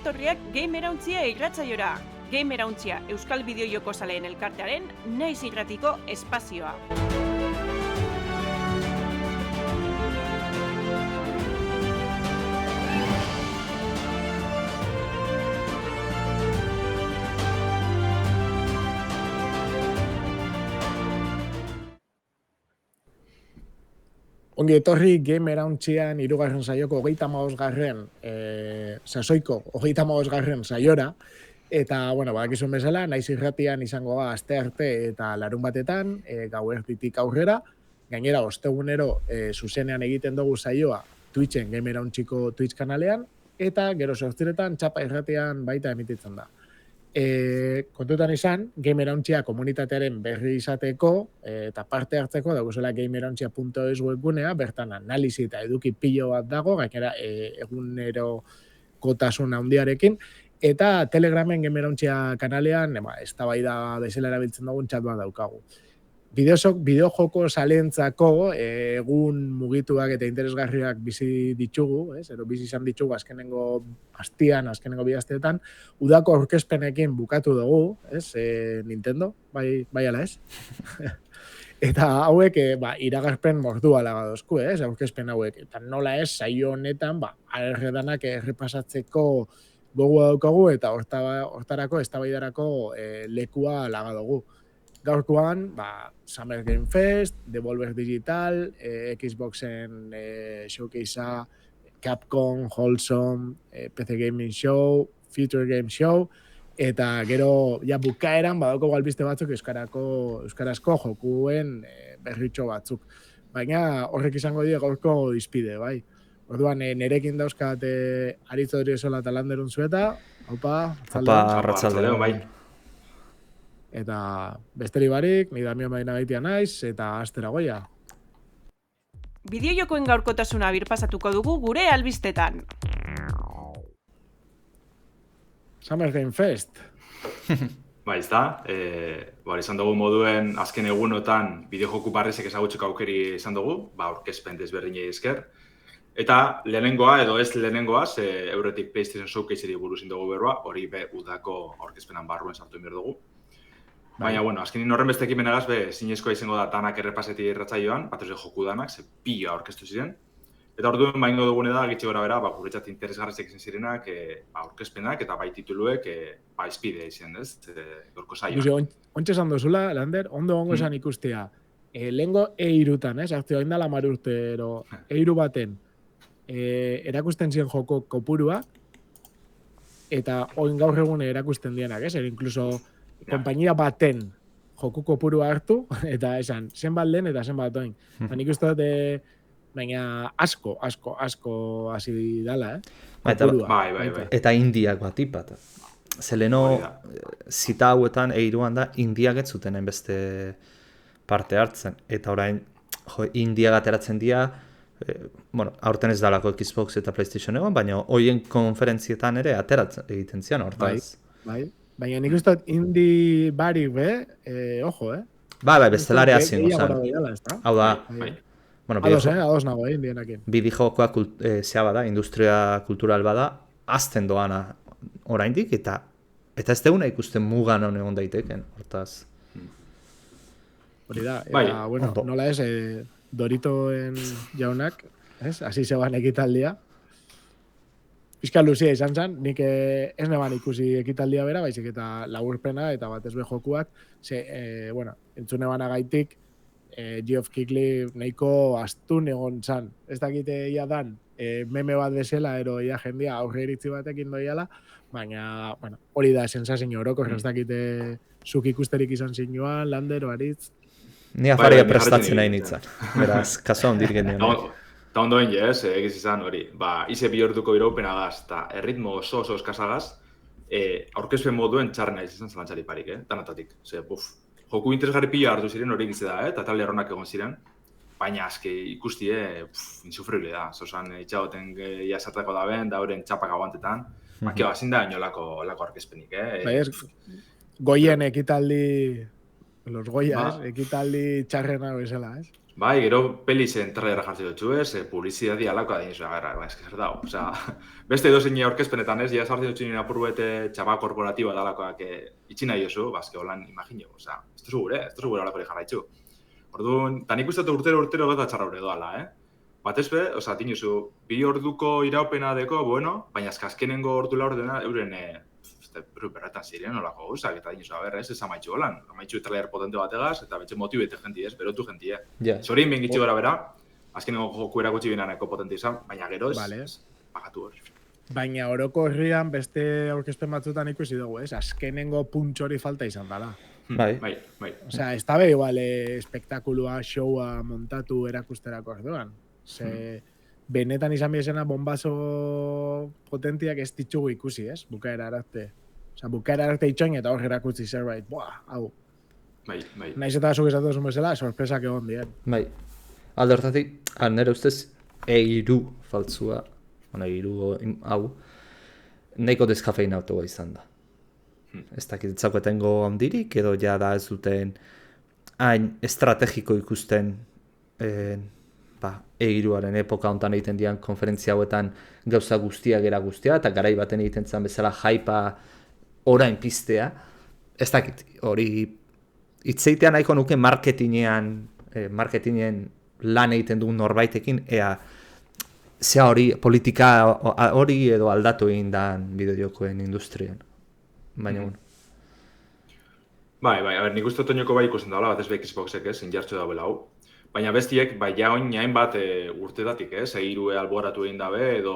etorriak Gamerauntzia irratsaiora. Gamerauntzia Euskal Bideojoko Zaleen Elkartearen naiz irratiko espazioa. Ongi etorri Gamerauntzien 3. saioko 35. Sasoiko 35. saiora. Eta, badakizuen bezala, naiz irratian izango da astearte eta larun batetan, gauerditik aurrera. Gainera, ostegunero zuzenean egiten dugu saioa Twitchen, Gamerauntziko Twitch kanalean, eta gero sortziretan txapa irratian baita emititzen da. Kontutan izan, Gamerauntzia komunitatearen berri izateko eta parte hartzeko dagozela gamerauntzia.es webgunea, bertan analizi eta eduki pilo bat dago, gainera egunero kotasun handiarekin, eta Telegramen Gamerauntzia kanalean, eztabaida bezala erabiltzen dugun chat bat daukagu. Bideojoko zalentzako egun mugituak eta interesgarriak bizi ditugu, bizi izan ditugu azkenengo bi asteetan, udako aurkezpenekin bukatu dugu, Nintendo, bai ala ez? Eta hauek iragarpen mordua lagadozku, aurkezpen hauek. Eta nola ez, saio honetan, erredanak errepasatzeko gogoa daukagu eta hortarako, eztabaidarako lekua lagadugu. Gaurkoan, Summer Game Fest, Devolver Digital, Xboxen showcasea, Capcom, Wholesome, PC Gaming Show, Future Game Show, eta gero bukaeran badauko albiste batzuk euskarazko jokuen berritxo batzuk. Baina horrek izango dira gaurko izpide, bai. Orduan, nerekin dauzkat Aritz Odriozola eta Lander Unzueta. Opa, arratzaldeon, bai. Eta besteri barik, ni Damian Bainagaitia naiz, eta astera goia. Bideojokoen gaurkotasuna birpasatuko dugu gure albistetan. Summer Game Fest. Ez da. Izan dugu moduen azken egunotan bideojoku barrezek ezagutzeko aukeri izan dugu, aurkezpen desberdinei esker. Eta lehenengoa edo ez lehenengoaz, euretik PlayStation Showcase-eri buruz dugu berroa, hori udako aurkezpenan barruen sartu behar dugu. Baina, azkenin horren beste ekimenagaz, zinezkoa izango da danak errepaseti irratsaioan, batez joku danak, ze pila aurkeztu ziren. Eta orduen baino dugune da, gitxe gora bera, guretzat interesgarrezek izan zirenak, aurkezpenak eta bai tituluek, izpidea izan, ez? Gorko saioan. Ontsa esan dozula, Lander, ondo esan ikustea. Lehengo E3-tan, hartzio hain dala marurtero, E3 baten, erakusten ziren joko kopurua, eta oin gaur egune erakusten dienak, inkluso konpainia baten joku kopurua hartu, eta esan, zenbat lehen eta zenbat oin. Nik uste dut, baina asko hasi dala, Bai. Eta indiak bat ipat. Zeleno, zita hauetan eiruan da, indiak ez zuten beste parte hartzen. Eta orain, indiak ateratzen dira, aurten ez dalako Xbox eta PlayStation egon, baina hoien konferentzietan ere ateratzen egiten zian, hortaz. Bai. Baina nik uste indi barik ojo, Bai, bestelarea zingo zen. Hau da, ados nago, indienakin. Bideojokoa zea bada, industria kultural bada, azten doana oraindik, eta ez deguna ikusten mugan egon daiteken, hortaz. Hori da, eta, nola ez, Doritoen jaunak, hasi zeban ekitaldia, Fiskal luzia izan zen, nik ez neban ikusi ekitaldia bera, baizik eta laburpena eta batez be jokuak. Entzune banagaitik, Geoff Keighley nahiko astun egon zen. Ez dakite ia dan, meme bat bezala, ero ia jendia aurre iritzi batekin doiala, baina, hori da sensazio oroko, ez dakite zuk ikusterik izan zinuan, Lander, Aritz. Ni afaria prestatzen nahi nintzen, beraz, kaso handir genien. Eta ondoen egiz izan hori, ize bihurtuko iraupena gaz, eta erritmo oso eskasagaz, aurkezpen moduen txarrena izan zelantzari parik, danatatik. Joku interesgarri pila hartu ziren hori egize da, eta talde erronak egon ziren, baina azke ikusti, insufrible da. Zozan, itxagoten jasartako da ben, da horren txapak aguantetan, makio bazin da inolako aurkezpenik, Goien ekitaldi, los Goya, ekitaldi txarrena bezala, Bai, gero pelizen trailera jartzen dutxu ez, publizidadi alakoa dien zuen, eske zer dago. Osea, beste edozein aurkezpenetan ez, ja sartzen dutxu nire apurruete txaba korporatiba dalakoak itxi nahi oso, bazke holan imagino, osea, ez duzu gure alakori jarraitzu. Orduan, eta nik uste urtero gota txarra hori doala, Batez be, osea, tinuzu, 2 orduko iraupena deko, bueno, baina azkenengo ordu laur dena euren berretan ziren olako gauzak, eta dinuzu, ez amaitxu holan. Amaitxu trailer potente bategaz, eta betxe motibete jenti ez, berotu jentie. Zorin bengitxi gara bera, azkenengo joku erakutsi binaneko potente izan, baina gero ez, pagatu hori. Baina oroko herrian beste aurkezpen batzutan ikusi dugu, ez? Azkenengo puntxori falta izan dela. Bai. Osea, ez da be igual espektakulua, showa montatu erakusterako orduan. Benetan izan bizena bombazo potentiak ez ditugu ikusi, ez? Bukaera arte. Osea, bukaera arte itxoin eta hor erakutsi zerbait. Buah, hau. Bai. Naiz eta zuk esatu zuen bezala, sorpresak egon dien. Bai. Alde hortatik, nire ustez, eiru faltzua, eiru hau, nahiko deskafeina autoa izan da. Ez dakit etzakoetengo handirik, edo ja da ez duten hain estrategiko ikusten eiruaren epoka hontan egiten dian konferentzia hauetan gauza guztia gera guztia, eta garai baten egiten zen bezala jaipa orain piztea. Ez dakit, hori hitzeitea nahiko nuke marketingen lan egiten dugun norbaitekin, ea zea hori, politika hori edo aldatu egin dan bideojokoen industrian. Baina, bueno. Bai, nik uste otoñoko bai ikusten daula, batez be Xboxek ez, injartxo dagoela hau. Baina bestiek, bai, ja oin jain bat urtetatik, ez, eiru alboratu egin dabe, edo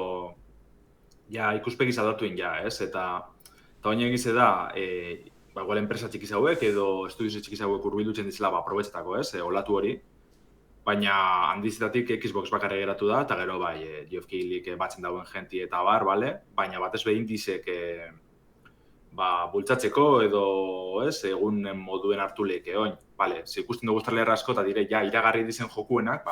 ja ikuspegiz aldatu egin ja, ez, eta oin egize da, igual enpresa txikiz hauek, edo estudios txikiz hauek urbildutzen dizela, probetzetako, ez, olatu hori. Baina handizetatik Xbox bakarra geratu da, eta gero, bai, Geoff Keighleyk batzen dauen jenti eta bar, bale? Baina batez be indizek bultzatzeko edo, ez, egun moduen hartu leke oin. Bale, ze ikusten dugu trailerra asko eta dire, ja, iragarri dizen jokuenak,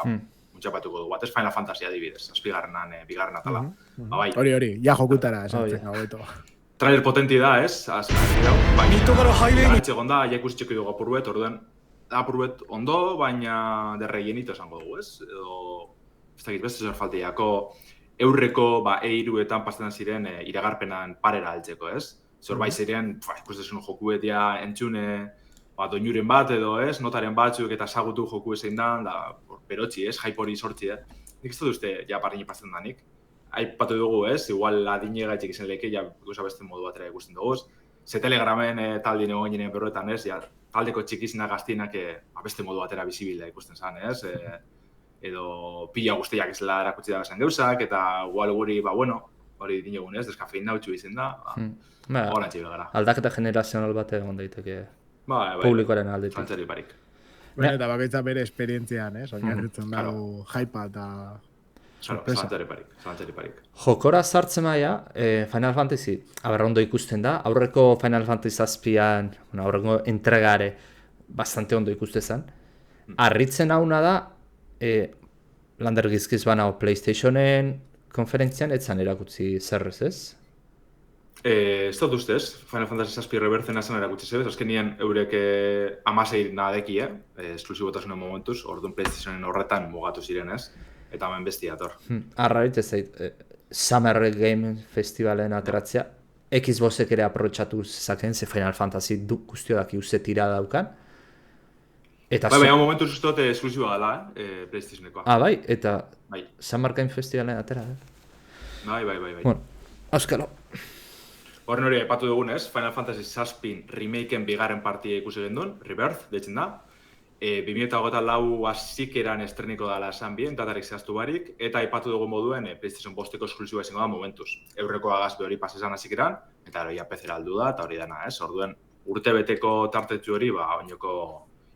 muntxapatuko dugu. Batez Final Fantasy adibidez, bigarren atala. Bai. Hori, ja jokutara esantzen gaueto. Trailer potenti da, ez? Baina, egon da, ja ikustiko dugu apurruet, orduan, apurruet ondo, baina derreienito esango dugu, ez? Edo, ez dakit, beste zer faltiako eurreko, eiruetan pastetan ziren iragarpenan parera altzeko, ez? Zorbait ziren, ikusten jokuetia entzune, doinuren bat edo, ez, notaren batzuk eta sagutu joku ezein da, berotzi, ez, hype hori sortzi, Nik ez dut uste, ja, parrin ipazten danik. Aipatu dugu, ez, igual adine gaitxek izan leke, ja, ikusa beste modu batera ikusten dugu. Ze Telegramen taldien egon jenen berroetan, ez, ja, taldeko txikizina gaztinak beste modu batera bizibila ikusten zen, ez, edo pila guztiak izela erakutsi da zen geuzak, eta igual guri, hori dinegun, ez, deskafein nautxu izan da, horantxe begara. Aldaketa generazional bat egon daiteke Bai, publikoaren aldetik. Zantzeri barik. Eta bakoitza bere esperientzian, oinarritzen dago jaipa eta sorpresa. Zantzeri barik. Jokora sartzen maia, Final Fantasy, ondo ikusten da, aurreko Final Fantasy zazpian, aurreko entregare, bastante ondo ikusten zen. Arritzen hauna da, Lander gizkiz banao PlayStationen konferentzian, etzan erakutsi zerrez ez? Ez dut ustez, Final Fantasy zazpi rebertzena zen erakutsi zebez, azkenien eurek 16 nadeki, esklusibotasunen momentuz, orduan PlayStationen horretan mugatu ziren ez, eta hemen besti dator. Arrarit ez zait, Summer Game Festivalen ateratzea, Xboxek ere aprobetxatu zezaken, ze Final Fantasy guztio daki uste tira daukan. Baina momentuz uste dut esklusiboa dela, PlayStationekoa. Bai, eta Summer Game Festivalen atera, Bai. Bueno, auskalo. Horren hori aipatu dugunez, Final Fantasy zazpin remakeen bigarren partia ikusi gendun, Rebirth, deitzen da. 2024 hasikeran estreniko dela esan bien, datarik zehaztu barik, eta aipatu dugu moduen PlayStation 5-eko esklusiboa izango da momentuz. Eurreko agazbe hori pasesan hasikeran, eta hori PC-ra aldu da, eta hori dana, ez? Orduen, urtebeteko tartetxu hori, oinoko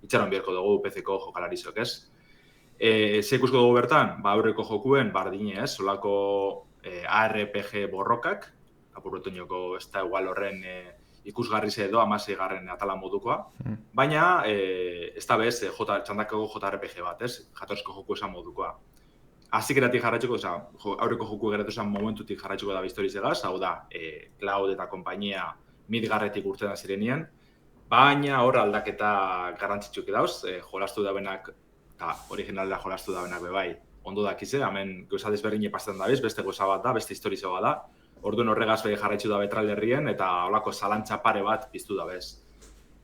itxaron biherko dugu PC-ko jokalarizok, ez? Ze ikusko dugu bertan, aurreko jokuen, bardine, ez? Solako ARPG borrokak, apurretoinoko ez da igual horren ikusgarri ze edo 16. atala modukoa, baina ez da bez txandako JRPG bat, ez? Jatorrizko joku esan modukoa. Azikeratik jarraitzuko, aurreko joku geratu esan momentutik jarraitzuko da biztorizegaz, hau da, Cloud eta kompainia Midgarretik urtean zirenien, baina hor aldaketa garrantzitsuk dauz, jolastu da benak eta originalera jolastu da benak bebai. Ondo dakize, hemen gauza desberdine pasetan da beste gauza bat da, beste historizo bat da. Orduan horregaz behi jarraitzu da trailerrien eta holako zalantza pare bat piztu da bez.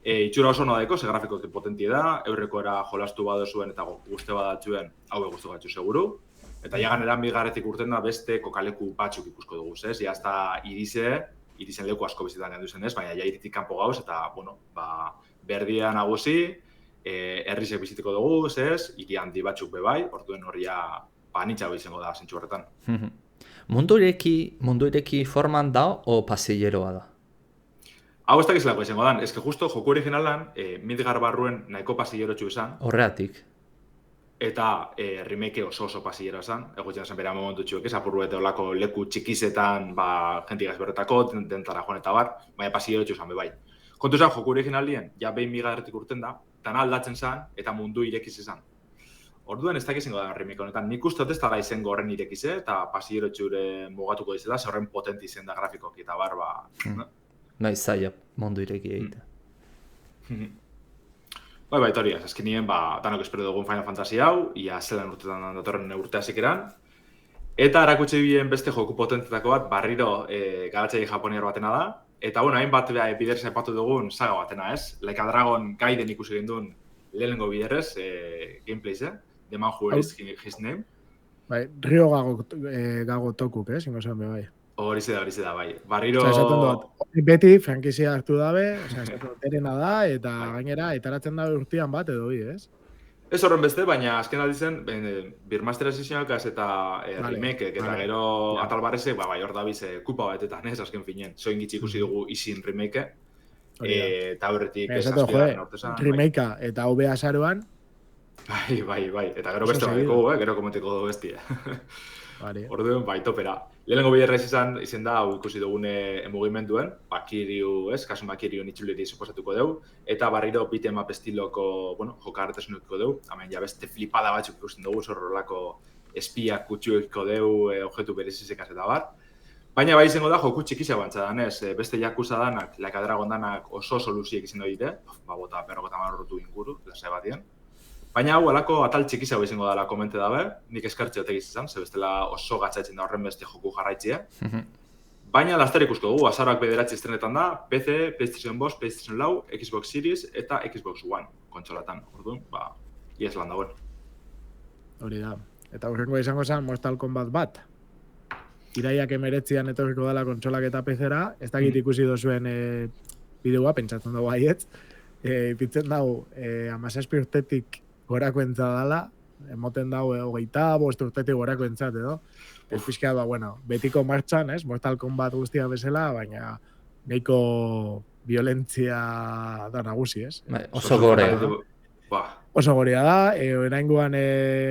Itxura oso no daiko, ze grafikoki potentie da, eurreko era jolastu badozuen eta guzte badatzuen, hau guztu gatzu seguru. Eta jagan eran bigarretik urten da beste kokaleku batzuk ikusko dugu, ez? Ja hasta irizen leku asko bizitan gendu zen ez, baina ja iritik kanpo gauz, eta, bueno, berdia nagusi, herrizek bizitiko dugu, ez? Iri handi batzuk bebai, orduen horria nintxago izango da zentsu horretan. Mundu ireki forman da o pasilleroa da? Hau ez dakizlako izango dan, ez que justo joku originalan, Midgar barruen nahiko pasillero esan. Horreatik. Eta remake oso pasillero esan, egotzen zen bera momentu txuek ez, apurru eta olako leku txikizetan, jentik azberretako, dentara joan eta bar, baina pasillero esan bebai. Kontu zen, joku originalien, ja behin Midgarretik urten da, dana aldatzen zen, eta mundu irekiz esan. Orduan ez dakizengo da remake honetan, nik uste ez da izango horren irekize, eta pasillero txure mugatuko dizela, ze horren potenti zen da grafikoki eta bar, Nahi zaila mundu ireki egitea. Bai, hori, azkenien, danok espero dugun Final Fantasy hau, ia zelan urtetan datorren urteazik eran. Eta erakutsi bilen beste joku potentetako bat, berriro garatzei japoniar batena da. Eta, bueno, hainbat biderrez aipatu dugun saga batena, ez? Like a Dragon Gaiden ikusi ginduen lehenengo biderrez, gameplays, The Man Who Is His Name. Bai, Ryo Gago Tokuk, zingo zen bai. Hori da, bai. Barriro... Esaten dut, beti frankizia hartu dabe, esaten dut, erena da, eta gainera, etaratzen dabe urtean bat edo bi, ez? Ez horren beste, baina azken aldi zen, Birmaster Assissionakaz eta remake, eta gero atalbarrezek, bai, hor dabiz kupa batetan, ez, azken finen. Zoin gitzi ikusi dugu Isin remake, eta horretik zazpidan nortezan. Remakea eta OBA azaroan. Bai, eta gero beste bateko, gero komenteko dugu bestia. Orduan, bai, topera. Lehenengo biderrez izen da, hau ikusi dugune mugimenduen, Kiryu, ez, Kazuma Kiryu itxuleri suposatuko dugu, eta barriro beat'em up estiloko, bueno, joka hartasunukiko dugu, hemen ja beste flipada batzuk ikusten dugu, zorrolako espiak kutxuekiko dugu, objektu berezizekaz eta bar. Baina bai izango da, joku txikizia bantza danez, beste Yakuza danak, Like a Dragon danak oso soluziek izan dute, bota perrokota marrotu inguru, lasa batien. Baina hau, alako atal txikizia izango dela komente dabe, nik eskartze otegiz izan, ze bestela oso gatzatzen da horren beste joku jarraitzia. Baina laster ikusko dugu, azaroak bederatzi estrenetan da, PC, PlayStation 5, PlayStation 4, Xbox Series eta Xbox One kontsolatan. Orduan, iaz lan dagoen. Hori da. Eta horrengo izango zen Mortal Kombat bat. Iraiak emeretzian etorriko dela kontsolak eta PC-ra, ez dakit ikusi dozuen bideoa, pentsatzen dugu haietz. Ipitzen dago, 17 urtetik gorako entza dela, emoten dago 25 urtetik gorako entzat edo. Ez pixka da, bueno, betiko martxan, ez? Mortal Kombat guztia bezala, baina nahiko violentzia da nagusi, ez? Oso gorea. Oso gorea da, oraingoan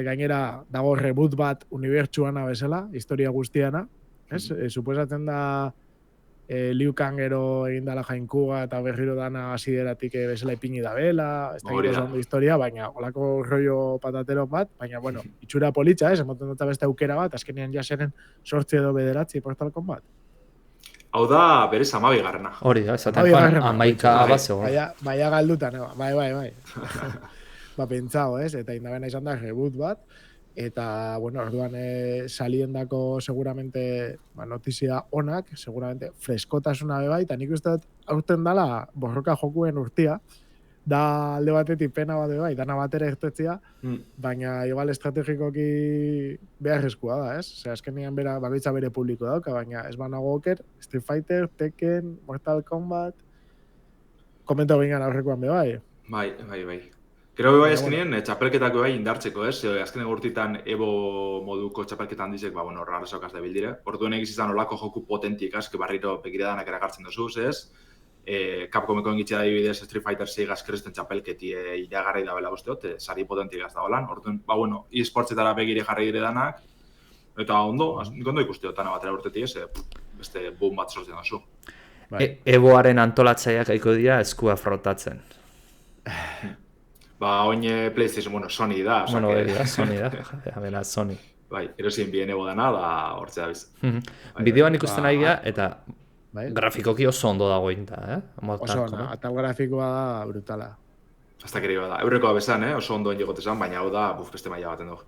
gainera dago reboot bat unibertsuana bezala, historia guztiana, ez? Suposatzen da Liu Kang gero egin dala jainkuga eta berriro dana hasideratik bezala ipini da bela, ez da gito zondo historia, baina olako rollo patatero bat, baina, bueno, itxura politxa, emoten dut beste aukera bat, azkenean jaseren 8 edo 9 Mortal Kombat. Hau da, berez 12 garrena. Hori da, esaten joan, 11 abazeo. Baina galdutan, bai. Pentsao, ez? Eta indabena izan da reboot bat, eta, bueno, orduan saliendako seguramente notizia onak, seguramente freskotasuna bebai, eta nik uste dut aurten dala borroka jokuen urtia, da alde batetik pena bat bebai, dana batera ertetzia, baina igual estrategikoki beharrezkoa da, ez? Zer, azkenean bakoitza bere publiko dauka, baina ez banago oker, Street Fighter, Tekken, Mortal Kombat, komento bingan aurrekoan bebai. Bai. Gero bebai azkenien, txapelketako bebai indartzeko, ez? Azkenen urtitan Evo moduko txapelketan dizek, rarrezokaz da bildire. Orduan egiz izan olako joku potentik, azke barriro begiradanak erakartzen dozuz, ez? Capcomeko engitxea da ibidez Street Fighter 6 azkerresten txapelketi iragarri da bela usteot, sari potentik az da holan. Orduan, e-sportzetara begire jarri dire danak, eta ondo ikusteot dana batera urtetik, ez? Beste boom bat sortzen dozu. Evoaren antolatzaileak aiko dira eskua frotatzen. Oin PlayStation, Sony da. Bueno, Sony da, Sony. Bai, erosien bien ego dana, da hortzea biz. Bideoan ikusten ari gara, eta grafikoki oso ondo dago inda, Oso ona, atal grafikoa da brutala. Hasta kere da. Eurrekoa bezan, oso ondoen jegotezan, baina hau da, beste maila baten dugu.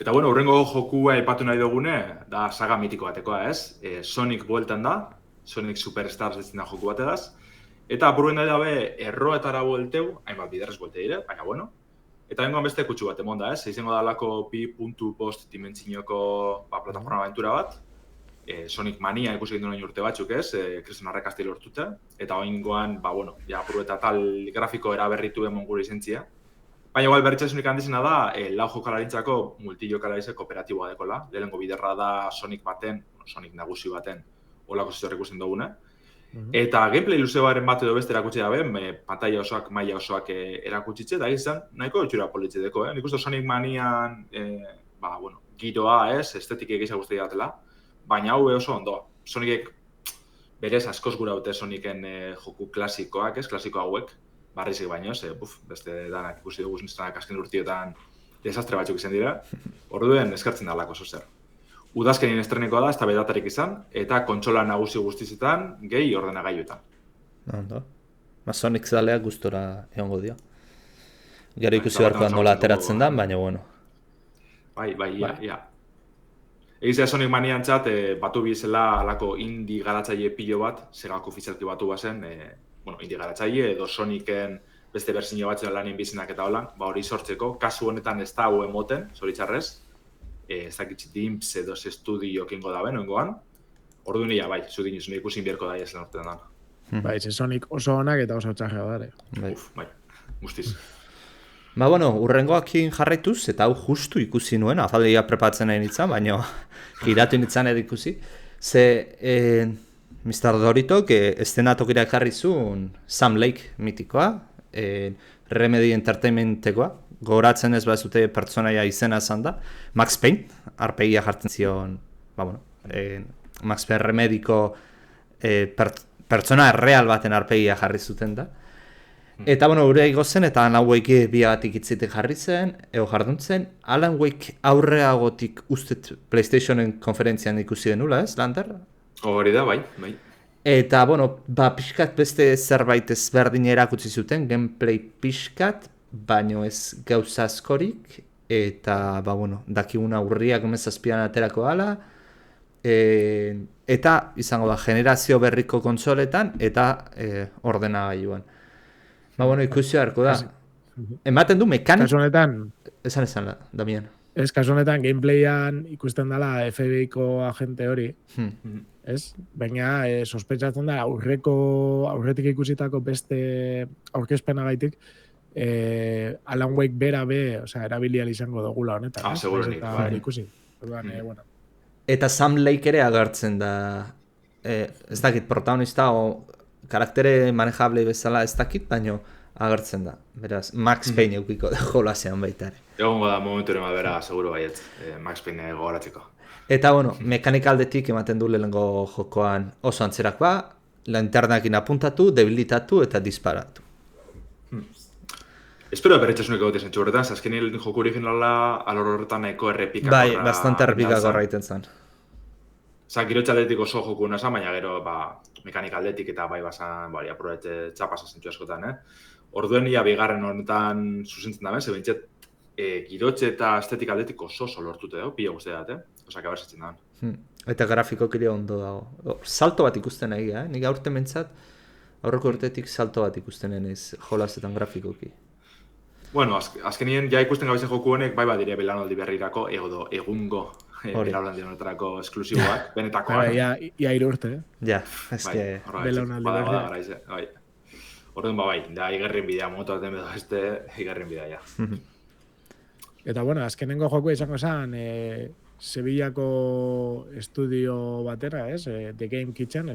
Eta bueno, hurrengo jokua aipatu nahi dugune, da saga mitiko batekoa, ez? Sonic bueltan da, Sonic Superstars ez da joku bategaz. Eta apuruen nahi dabe, erroetara buelteu, hainbat biderrez buelte dire, baina bueno. Eta bengoan beste kutsu bat emon da, ez? Izango da lako bi puntu post dimentsioko plataforma aventura bat. Sonic Mania ikusi gindu nahi urte batzuk, ez? Kristen arrakasti lortute. Eta oingoan, bueno, apuru eta tal grafiko eraberritu emon gure izentzia. Baina igual berritxasunik handizena da, lau jokalarintzako multijokalaritza kooperatiboa dekola. Lehenengo biderra da Sonic baten, Sonic nagusi baten, holako zizor ikusten dugune. Eta gameplay luzeoaren bat edo beste erakutsi dabe, pantalla osoak, maila osoak erakutsitze, eta izan nahiko itxura politxe deko, Nik uste Sonic Manian, giroa, estetik egisa guzti datela, baina hau oso ondo. Sonicek berez askoz gura dute Sonicen joku klasikoak, klasiko hauek, barrizik baino, beste danak ikusi dugu zintztanak azken urtiotan desastre batzuk izan dira, orduen eskartzen da lako zozer. Udazkenien estrenikoa da, ez da bedatarik izan, eta kontsola nagusi guztizetan, gehi ordenagailuetan. Ondo. Sonic zaleak gustora egongo dio. Gero ikusi beharko nola ateratzen da, baina bueno. Ia. Egizea Sonic Maniantzat, batu bizela alako indie garatzaile pilo bat, segako ofizialki batu bazen, indie garatzaile edo Sonicen beste berzio batzuen lanien bizinak eta holan, hori sortzeko, kasu honetan ez da hau emoten, zoritxarrez, ez dakitzi Dimps edo estudio kingo dabe, noengoan, ordu nila, zudin izun ikusin bierko da esen ortean da. Sonic oso onak eta oso txarra dare. Guztiz. Urrengoakin jarraituz, eta hau justu ikusi nuen, afaldia prepatzen nahi nintzen, baina giratu nintzen edo ikusi. Ze, Mr. Doritok, estenatokira ekarri zuen Sam Lake mitikoa, Remedy Entertainmentekoa, gogoratzen ez bazute pertsonaia izena esan da, Max Payne, arpegia jartzen zion, Max Payne Remediko pertsona real baten arpegia jarri zuten da. Eta, ure igozen, eta Alan Wake biagatik itzitek jarri zen, jarduntzen, Alan Wake aurreagotik ustet PlayStationen konferentzian ikusi denula, ez, Lander? Hori da, bai. Eta, pixkat beste zerbait ezberdin erakutsi zuten, gameplay pixkat, baino ez gauza askorik, eta, dakiguna urriak mezazpian aterako gala, eta izango da generazio berriko kontsoletan, eta ordenagailuan. Ikusi beharko da. Ematen du mekanik... Kasu honetan... Esan, Damian. Kasu honetan gameplayan ikusten dela FBI-ko agente hori. Ez? Baina sospetsatzen da aurretik ikusitako beste aurkezpenagaitik Alan Wake bera erabilial izango dugula honetan. Segurenik. Ikusi. Eta Sam Lake ere agertzen da, ez dakit, protagonista o karaktere manejable bezala ez dakit, baino agertzen da. Beraz, Max Payne eukiko da jolasean baita ere. Egongo da momenturen bera, seguro baiet, Max Payne gogoratzeko. Eta, mekanikaldetik ematen du lehenengo jokoan oso antzerak ba, lanternakin apuntatu, debilitatu eta disparatu. Espero berretxasunik egote zentzu horretan, azkenien joku originala alor horretan nahiko errepikakorra... Bai, bastante errepikakorra iten zen. Girotxe aldetik oso joku nazan, baina gero mekanika aldetik eta bai basan apurete txapasa zentzu askotan, Orduen ia bigarren honetan zuzentzen da, ze bentset girotxe eta estetik aldetik oso lortute dago, pila guztia dat, Osak abertzatzen da. Eta grafikokiri ondo dago. Salto bat ikusten nahi, Nik aurten mentzat, aurreko urtetik salto bat ikusten naiz jolasetan grafikoki. Azkenien ja ikusten gabezen joku honek, bai badire belanaldi berrirako, egungo Belaunaldi honetarako esklusiboak, benetakoak. Ia irurte, Ja, ezke... Belaunaldi berri. Orduan da igerrin bidea, momentu baten edo beste, igerrin bidea, ja. Eta, azkenengo joku izango zen, Sevillako estudio batera, The Game Kitchen,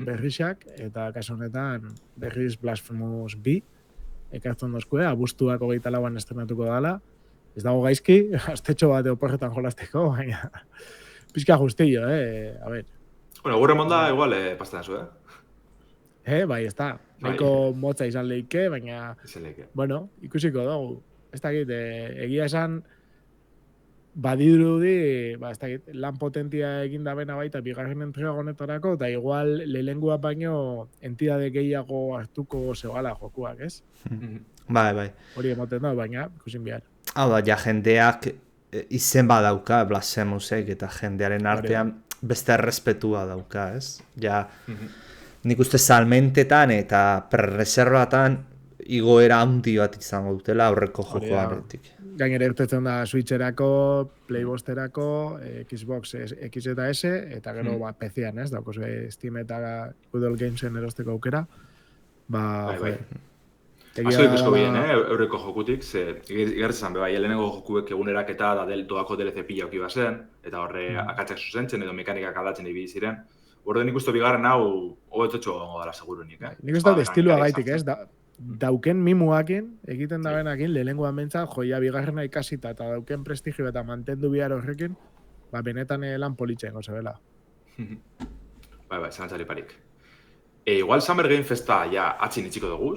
berrixak, eta kasu honetan berriz Blasphemous B, ekartzen dozkue, abuztuak 24an estrenatuko dala. Ez dago gaizki, aztetxo bat oporretan jolasteko, baina pizka justillo, a ver. Gure monda igual pastean zu, Bai, ez da. Nahiko motza izan leike, baina, ikusiko dugu. Ez dakit, egia esan, badirudi, ez dakit, lan potentia egin da bena baita bigarren entrega honetarako, eta igual lehengua baino entidade gehiago hartuko zebala jokuak, ez? Bai. Hori emoten da, baina ikusin behar. Hau da, ja jendeak izen badauka Blasphemous-ek eta jendearen artean beste errespetua dauka, ez? Ja, nik uste salmentetan eta prereservatan igoera handi bat izango dutela aurreko jokoaretik. Gainera irtetzen da Switcherako, Playbosterako, Xbox X eta S, eta gero PC-an, ez? Daukos Steam eta Good Gamesen erosteko aukera. Bai. Asko ikusko bien, eurreko jokutik, gertzen bai, lehenengo jokuek eguneraketa da doako DLC pila oki bazen, eta horre akatsak zuzentzen edo mekanikak aldatzen ibili ziren. Orden ikustu bigarren hau hobetotxo gongo dara segurunik, Nik uste dut estilua gaitik, ez? Dauken mimuakin, egiten da benakin, lehenengoan bentsat, joia bigarrena ikasita eta dauken prestigio eta mantendu bihar horrekin, benetan lan politxen gozabela. Bai, zantzari parik. Igual Summer Game Festa ja atzin itxiko dugu,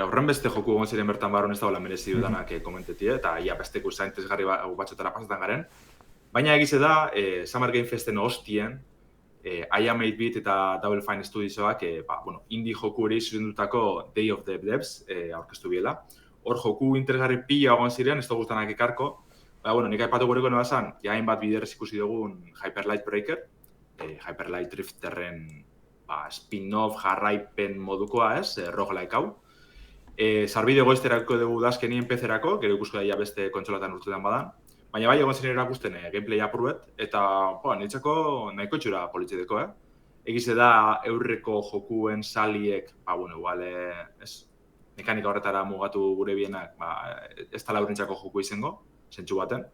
horren beste joku egon ziren bertan barron ez da hola merezi dudanak komentetie, eta ia besteko zaintezgarri batxotara pasatan garen. Baina egize da, Summer Game Festen hostien, I Am 8-Bit eta Double Fine Studiosoak indie joku hori zuzendutako Day of the Devs aurkeztu biela. Hor joku interesgarri pila egon ziren, ez da guztanak ekarko. Nik aipatu gureko nola zan, jain bat biderrez ikusi dugun Hyper Light Breaker, Hyper Light Drifterren spin-off jarraipen modukoa ez, roguelike hau. Sarbide goizterako dugu dazkenien PC-erako, gero ikusko daia beste kontsolatan urtetan badan. Baina bai egon ziren erakusten gameplay apurret, eta nintzako nahiko itxura politxedeko, Egize da eurreko jokuen saliek, igual, mekanika horretara mugatu gure bienak, ez tala urrintzako joku izango, zentsu baten.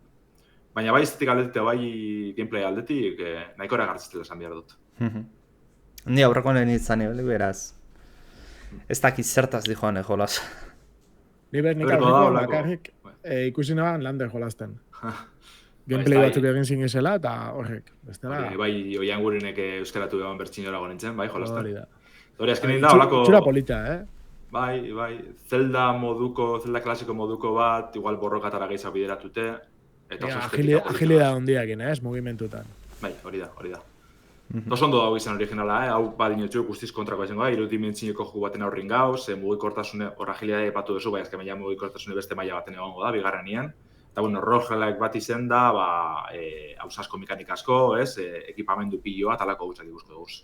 Baina bai estetik aldetik, bai gameplay aldetik, nahiko eragartzitela esan behar dut. Ni aurreko nien izan ebeli beraz. Ez dakit zertaz di joan jolaz. Ni nik aurreko bakarrik ikusi naban Lander jolazten. Gameplay batzuk egin zinezela eta horrek. Bai, oian gurinek euskaratu egon bertxinora gonintzen, bai jolazten. Hori da. Hori azkenin da, holako... Txura polita, Bai, Zelda klasiko moduko bat, igual borrokatara gehiago bideratute. Agilidad hondiakin, mugimentutan. Bai, hori da. Ondo dago izan originala, hau badinotxu guztiz kontrako izango da, irudimintzineko joku baten aurrin gauz, mugikortasune, hor agilidade epatu duzu, bai, azken maila mugikortasune beste maila baten egongo da, bigarrenien. Eta, roguelike bat izen da, hausasko mekanikazko, ekipamendu piloa, talako guztak ikusko duguz.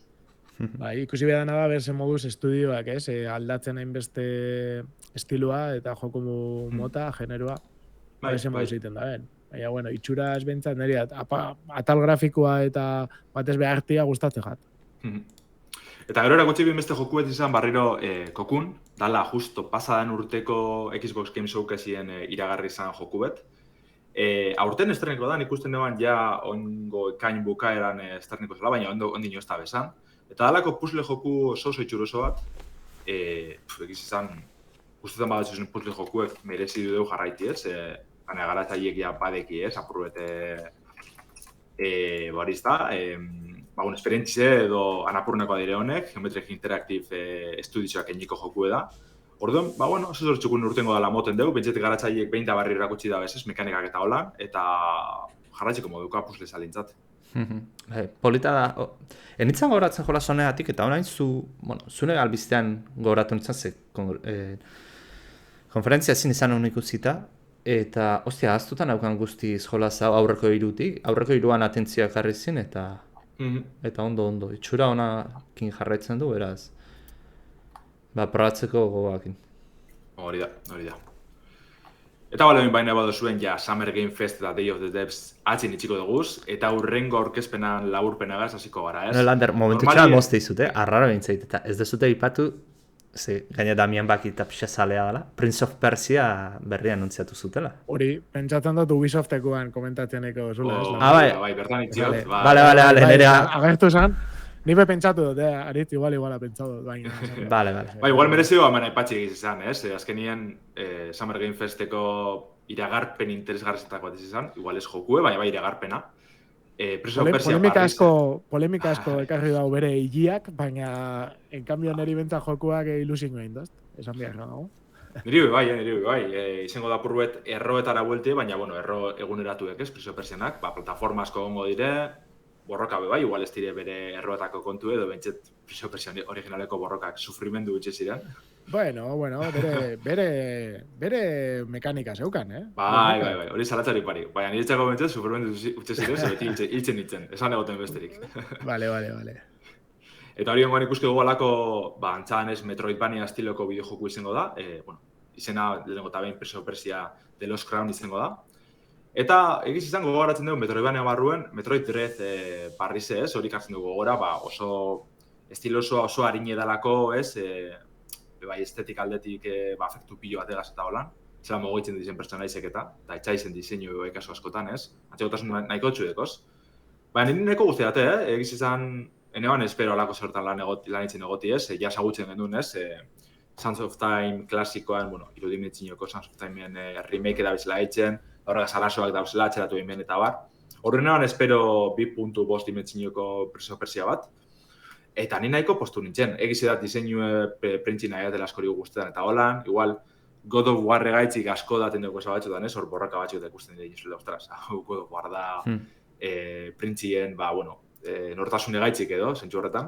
Bai, ikusi behar da, berzen moduz estudioak, aldatzen hainbeste estilua eta joku mota, generoa, berzen moduz egiten da, Baina, itxuraz bentsat, niri atal grafikoa eta batez behartia gustatzen jat. Eta gero erakutsi bien beste jokuet izan barriro kokun, dala justo pasadan urteko Xbox Game Showcaseen iragarri izan joku bet. Aurten estreneko da, ikusten neban ja ongo ekain bukaeran estreneko zela, baina ondino ez da bezan. Eta dalako puzzle joku oso itxuroso bat, egiz izan, gustatzen badatzen puzzle jokuek merezi dugu jarraiti ez, baina garatzaiek ja badeki ez, apurrete barizta, esperientzize edo anapurneko adire honek, Geometric Interactive estudioak eniko joku da. Orduan, oso zortzukun urtengo dala moten dugu, bentsetik garatzaiek behin da barri erakutsi da bezez, mekanikak eta holan, eta jarraitzeko moduko puzzle salintzat. Polita da, enitzen goratzen jola zoneatik, eta orain zune albiztean goratu nintzen ze konferentzia zin izan honik utzita, eta, aztutan haukan guztiz jolaz aurreko irutik, aurreko iruan atentzioak jarri zin, eta ondo, itxura honakin jarraitzen du, beraz, probatzeko gogoakin. Hori da. Eta bale, baina bado zuen, Summer Game Fest eta Day of the Devs atzin itxiko duguz, eta urrengo aurkezpenan laburpenagaz hasiko gara, ez? Lander, momentutxan mozte izute, arraro bintzait, eta ez dezute ipatu, gaina Damian Baki eta pixa zalea dela, Prince of Persia berria anuntziatu zutela. Hori, pentsatzen dut Ubisoftekoan komentatzeneko zula, ez? Bai, bertan itxiot. Bale, nerea... Agertu esan, nipe pentsatu dut, arit iguala pentsatu dut, baina... Bale. Igual merezio hemen aipatxe egiz izan, ez? Azkenien Summer Game Festeko iragarpen interesgarrizatako bat izan, igual ez jokue, baina bai iragarpena. Polemika asko ekarri dau bere higiak, baina en cambio neri bentsa jokuak ilusin goin, esan behar dago. Niri bai. Izango da purruet erroetara buelti, baina, bueno, erro eguneratuek, ez, Prince of Persianak, plataforma asko gongo dire, borroka bai, igual ez dire bere erroetako kontu edo, bentset Prince of Persia originaleko borrokak sufrimendu utxe ziren. Bueno, bere mekanika zeukan, eh? Bai, hori zalatzari pari. Baina niretzako bentset sufrimendu utxe ziren, beti hiltzen nintzen, esan egoten besterik. Vale. Eta hori ongoan ikuski dugu alako, antzadan ez Metroidvania estiloko bideojoku izango da, izena lehenengo eta behin Prince of Persia The Lost Crown izango da. Eta egiz izango gogoratzen dugu Metroidvania barruen, Metroid Dread barrize ez, hori kartzen dugu gogora, oso estilosoa oso harine dalako ez, bai estetik aldetik afektu pilo bat egaz eta holan, zela mogoitzen dizen pertsonaizek eta etxaizen diseinu ikaso askotan ez, antzegotasun nahiko txudekoz. Baina nire neko guztiate, egiz izan, eneban espero alako zertan lan itzen egoti ez, jasagutzen genuen ez, Sands of Time klasikoan, irudimentzinoko Sands of Timeen remake da bezala eitzen, horregaz arazoak da bezala, atxeratu hemen eta bar. Horrenean espero 2.5 dimentzinoko Prince of Persia bat, eta ni nahiko postu nintzen, egiz edat diseinue printzi nahi dela askori guztetan eta holan, igual God of War regaitzik asko daten dugu eza batxotan ez, hor borraka batxot ikusten dira izule, ostras, God of War da printzien, nortasun egaitzik edo, zentsu horretan.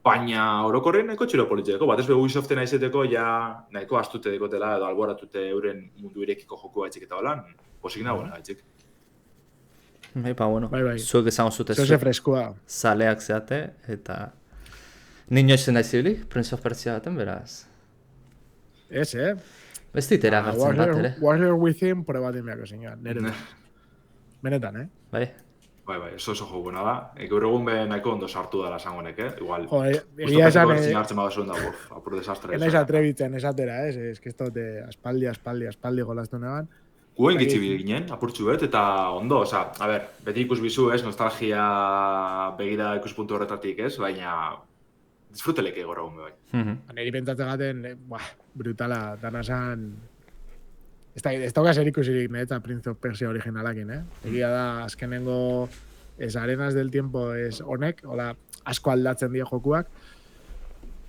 Baina orokorren nahiko txiro politzeko, batez be Ubisoften aizeteko ja nahiko astute dekotela edo alboratute euren mundu irekiko joku gaitzik eta holan, posik nagoen gaitzik. Bai. Zuek esango zute Zose freskoa. Zaleak zeate, eta nino izen da izibili, Prince of Persia baten, beraz. Ez, Ez ditera gartzen bat, ere? Warrior Within probaten behako zinean, nire. Benetan, Bai, oso jokuna da. Gaur egun be nahiko ondo sartu dela esangonek, igual. Egia esan... hartzen badazuen da, apur desastre. Enaiz atrebitzen esatera, ez que ez dute aspaldi golaztu neban. Guen gitzi ginen, apurtxu eta ondo, beti ikus bizu, ez, nostalgia begira ikuspuntu horretatik, ez, baina disfruteleke gaur egun bai. Neri pentatze gaten, brutala, danazan... Ez dauka zer ikusirik eta Prince of Persia originalakin, Egia da, azkenengo Arenas del Tiempo honek, hola, asko aldatzen die jokuak,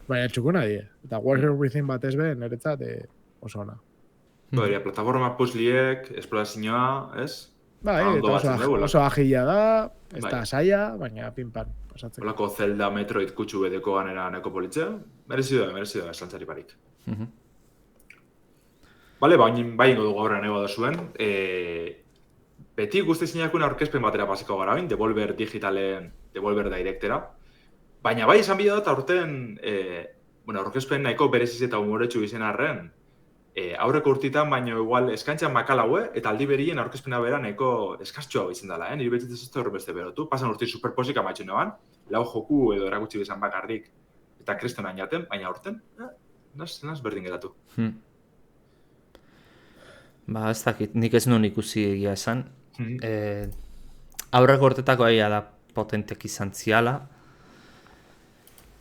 baina txukuna die. Eta Warrior Within bat ez be, niretzat oso ona. Plataforma puzzliek, esplorazioa, ez? Bai, oso agila da, ez da saia, baina pinpan pasatzen. Olako Zelda Metroid kutsu bedeko ganera neko politzea, merezi da, esantzari parik. Bale, bai ingo dugu aurrean ego da zuen. Beti guzti zinakuen aurkezpen batera pasiko gara bain, Devolver digitalen, Devolver directera. Baina bai esan bidea dut aurten, aurkezpen nahiko bereziz eta humoretsu izen arren, aurreko urtitan, baina igual eskaintxan makalaue, eta aldi berien aurkezpena bera nahiko eskastxoa izan dela, niri betzitzen zuzte horren beste berotu. Pasan urti superposik amaitxu neban, lau joku edo erakutsi bezan bakarrik, eta kriston ainaten, baina aurten, naz berdin geratu. Ez dakit, nik ez nuen ikusi egia esan. Aurreko urtetako egia da potentek izan ziala.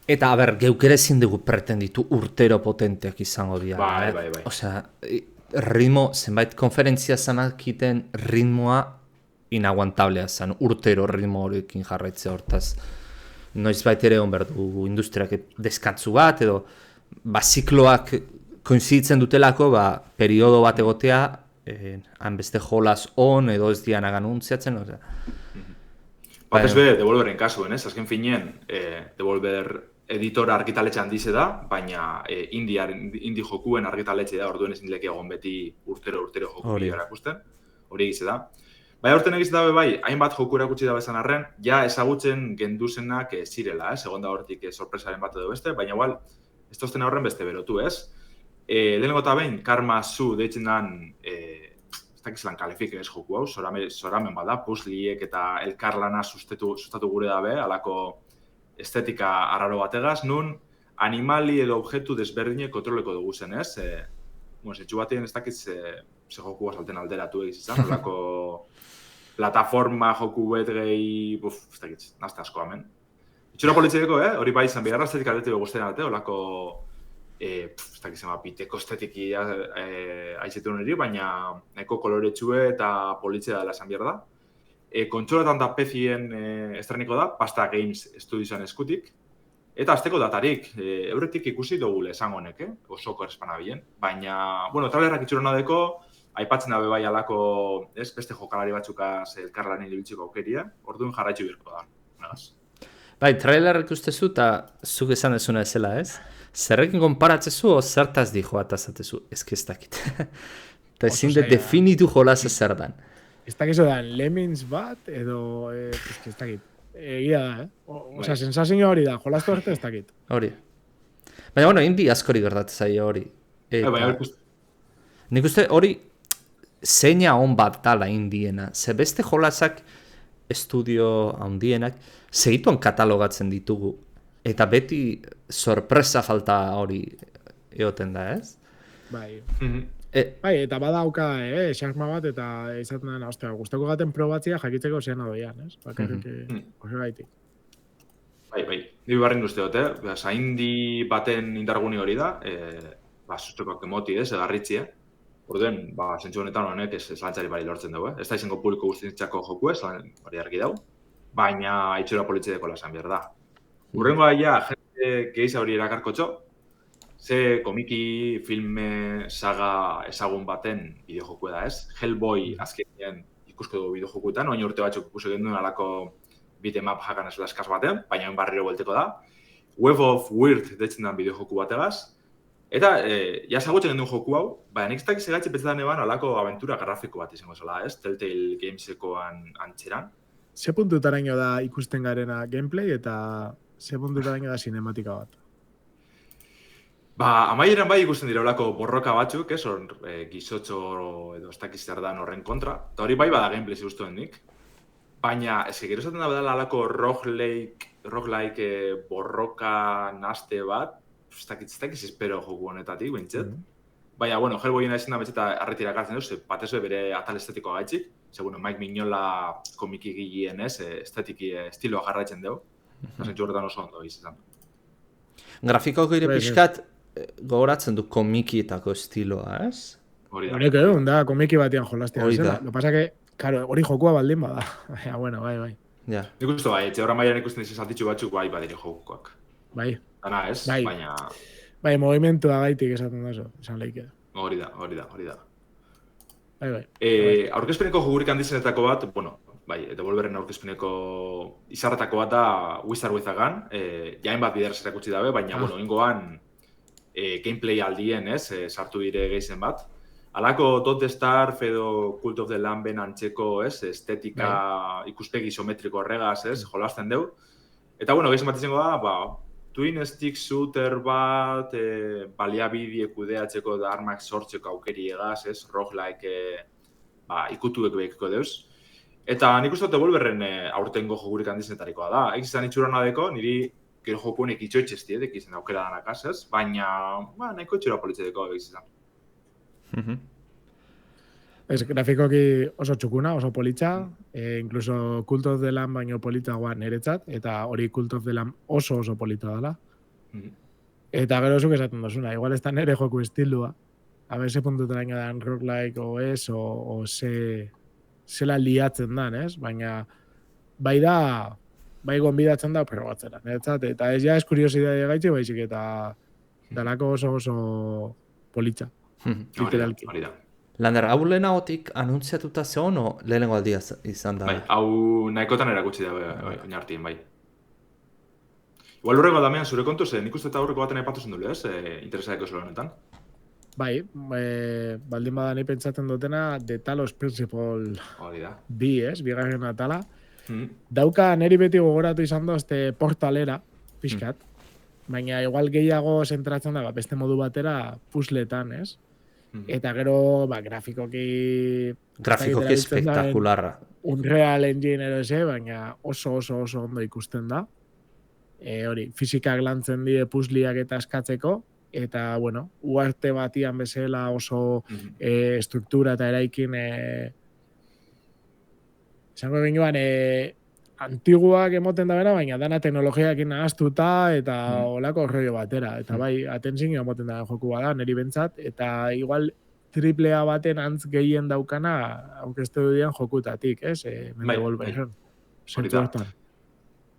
Eta, geuk ere ezin dugu pretenditu urtero potenteak izango dira. Bai. Osea, ritmo, zenbait konferentzia zanakiten ritmoa inaguantablea zen, urtero ritmo horiekin jarraitzea hortaz. Noiz bait ere hon berdu industriak deskantzu bat, edo zikloak koinziditzen dutelako, periodo bat egotea, han beste jolaz on, edo ez dian aganuntziatzen, osea. Batez be, Devolveren kasuen, ez? Azken finean, Devolver editora argitaletxe handize da, baina indie jokuen argitaletxe da, orduen ezin leke egon beti urtero joku bideo erakusten, hori egize da. Baina horten egize da bai, hainbat joku erakutsi da bezan arren, ja ezagutzen genduzenak zirela, egon da hortik sorpresaren bat edo beste, baina igual, ez tozten horren beste berotu, ez? Lehenengo eta behin, Karma Zu deitzen dan, ez dakizelan kalifik ez joku hau, zoramen bada, puzzliek eta elkarlana sustatu gure dabe, alako estetika arraro bategaz, nun animali edo objektu desberdinek kontroleko dugu zen, ez? Zentsu batean ez dakiz ze joku azalten alderatu egiz izan, olako plataforma joku bet gehi, ez dakiz, nazte asko hemen. Itxura politzeko, hori bai izan, bigarra estetika aldetik guztien arte, olako ez dakiz piteko estetiki aizetu niri, baina nahiko koloretxue eta politzea dela esan behar da. Kontsolatan da pezien estreniko da, Pasta Games Studiosan eskutik, Eta azteko datarik, euretik ikusi dugu esango honek, osoko errespana bilen. Baina, bueno, trailerrak itxurona deko, aipatzen dabe bai alako, beste jokalari batzukaz elkarlanen ibiltzeko aukeria, orduan jarraitzu birko da. Nagaz. Bai, trailerrak ikustezu eta zuk esan ezuna ezela, ez? Zerrekin konparatzezu o zertaz dijo atazatezu? Ez dakit. Eta ezin de definitu jolaz zer dan. Ez dakizu da, Lemmings bat, edo, ez dakit. Egia da, Osea, sensazio hori da, jolaztu arte ez dakit. Hori. Baina, bueno, indi askori gertatzen zaio hori. Nik uste hori zeina on bat dala indiena. Ze beste jolazak estudio handienak segituan katalogatzen ditugu. Eta beti sorpresa falta hori egoten da, ez? Bai. Bai, eta badauka, xarma bat, eta izaten dena, ostia, gustako gaten probatzia jakitzeko zean adoian, ez? Bakarrik, oso gaitik. Bai, ni barren uste dut, zaindi baten indarguni hori da, sustokak emoti, egarritzia. Orduen, zentzu honetan honek ez lantzari bari lortzen dugu, ez da izango publiko guztientzako joku ez, bari argi dau, baina itxura politxedeko lasan behar da. Urrengo aia, jende gehiza hori erakarkotxo, ze komiki filme saga ezagun baten bideojoku da ez. Hellboy azkenean ikusko dugu bideojokuetan, oin urte batzuk ikusi genuen alako beat'em-up hack and slash batean, baina barriro buelteko da. Web of Weird detzen den bideojoku bategaz. Eta, ezagutzen genuen joku hau, baina nik ez dakiz egatxe betzetan eban alako aventura grafiko bat izango zela, ez? Telltale Gamesekoan antxeran. Ze puntutaraino da ikusten garena gameplay eta ze puntutaraino da cinematika bat? Amaieran bai ikusten dira olako borroka batzuk, gizotxo edo ez dakiz zer dan horren kontra. Eta hori bai bada gameplay ziguztuen nik. Baina, gero esaten da badala alako roguelike borroka naste bat, ez dakiz espero joku honetatik, bentset. Baina, bueno, Hellboyen ezin da betxeta arretira gartzen duz, batezue bere atal estetikoa gaitxik. Bueno, Mike Mignola komiki gilien estetiki estiloa jarraitzen dugu. Zentzu horretan oso ondo izan. Grafiko gire pixkat gogoratzen du komikietako estiloa, ez? Hori da. Horek egun da, komiki batian jolaztea. Lo pasa que, claro, hori jokua baldin bada. Bueno, bai. Ja. Nik uste bai, etxe horra mailan ikusten dizen saltitxu batzuk bai badire jokuak. Bai. Dana ez, baina... Bai, movimentua gaitik esaten da zo, esan leike. Hori da. Bai. Aurkezpeneko jogurik handizenetako bat, bueno, bai, Devolverren aurkezpeneko izarretako bat da Wizard with a Gun, jain bat bideraz erakutsi dabe, baina, bueno, ingoan gameplay aldien, sartu dire geizen bat. Alako Dot the Star edo Cult of the Lamben antzeko, estetika ikuspegi isometriko horregaz, jolasten deu. Eta, bueno, geizen bat izango da, twin stick shooter bat, baliabidie kudeatzeko da armak sortzeko aukeri egaz, roguelike ikutuek behikiko deuz. Eta nik uste Devolverren aurtengo jogurik handizenetarikoa da. Egiz izan itxurona deko, niri gero jokunek itxoitxezti edek izan aukera danak ez, baina nahiko itxura politxedeko egiz izan. Grafikoki oso txukuna, oso politxa, incluso Cult of the Lamb baino politxagoa niretzat, eta hori Cult of the Lamb oso politxa dela. Eta gero zuk esaten dozuna, igual ez da nire joku estilua, a ver, ze puntutaraino dan roguelike o ez, o zela liatzen dan, ez? Baina, bai gonbidatzen da probatzera, niretzat, eta ez ja ez kuriosidade gaitxe, baizik eta dalako oso politxa, literalki. Hori da. Lander, hau lehenagotik anuntziatuta zeon o lehenengo aldia izan da? Bai, hau nahikotan erakutsi da oinartien, bai. Igual horrego damean zure kontu, nik uste eta aurreko baten aipatu zen dule, interesaeko zelo honetan. Bai, baldin bada nahi pentsatzen dutena, The Talos Principle bi, bigarren atala. Dauka neri beti gogoratu izan dozte portalera, pixkat. Baina igual gehiago zentratzen da, beste modu batera puzzletan, ez? Eta gero, grafikoki espektakularra. Unreal Engine ero eze, baina oso ondo ikusten da. Hori, fizikak lantzen die puzzliak eta eskatzeko, eta, bueno, uarte batian bezala oso struktura eta eraikin izango genuan antiguak emoten da bera, baina dana teknologiakin nahaztuta eta olako rollo batera. Eta bai, atentzin emoten da joku bada, niri bentsat, eta igual triplea baten antz gehien daukana aurkeztu duen jokutatik, ez? Devolverren.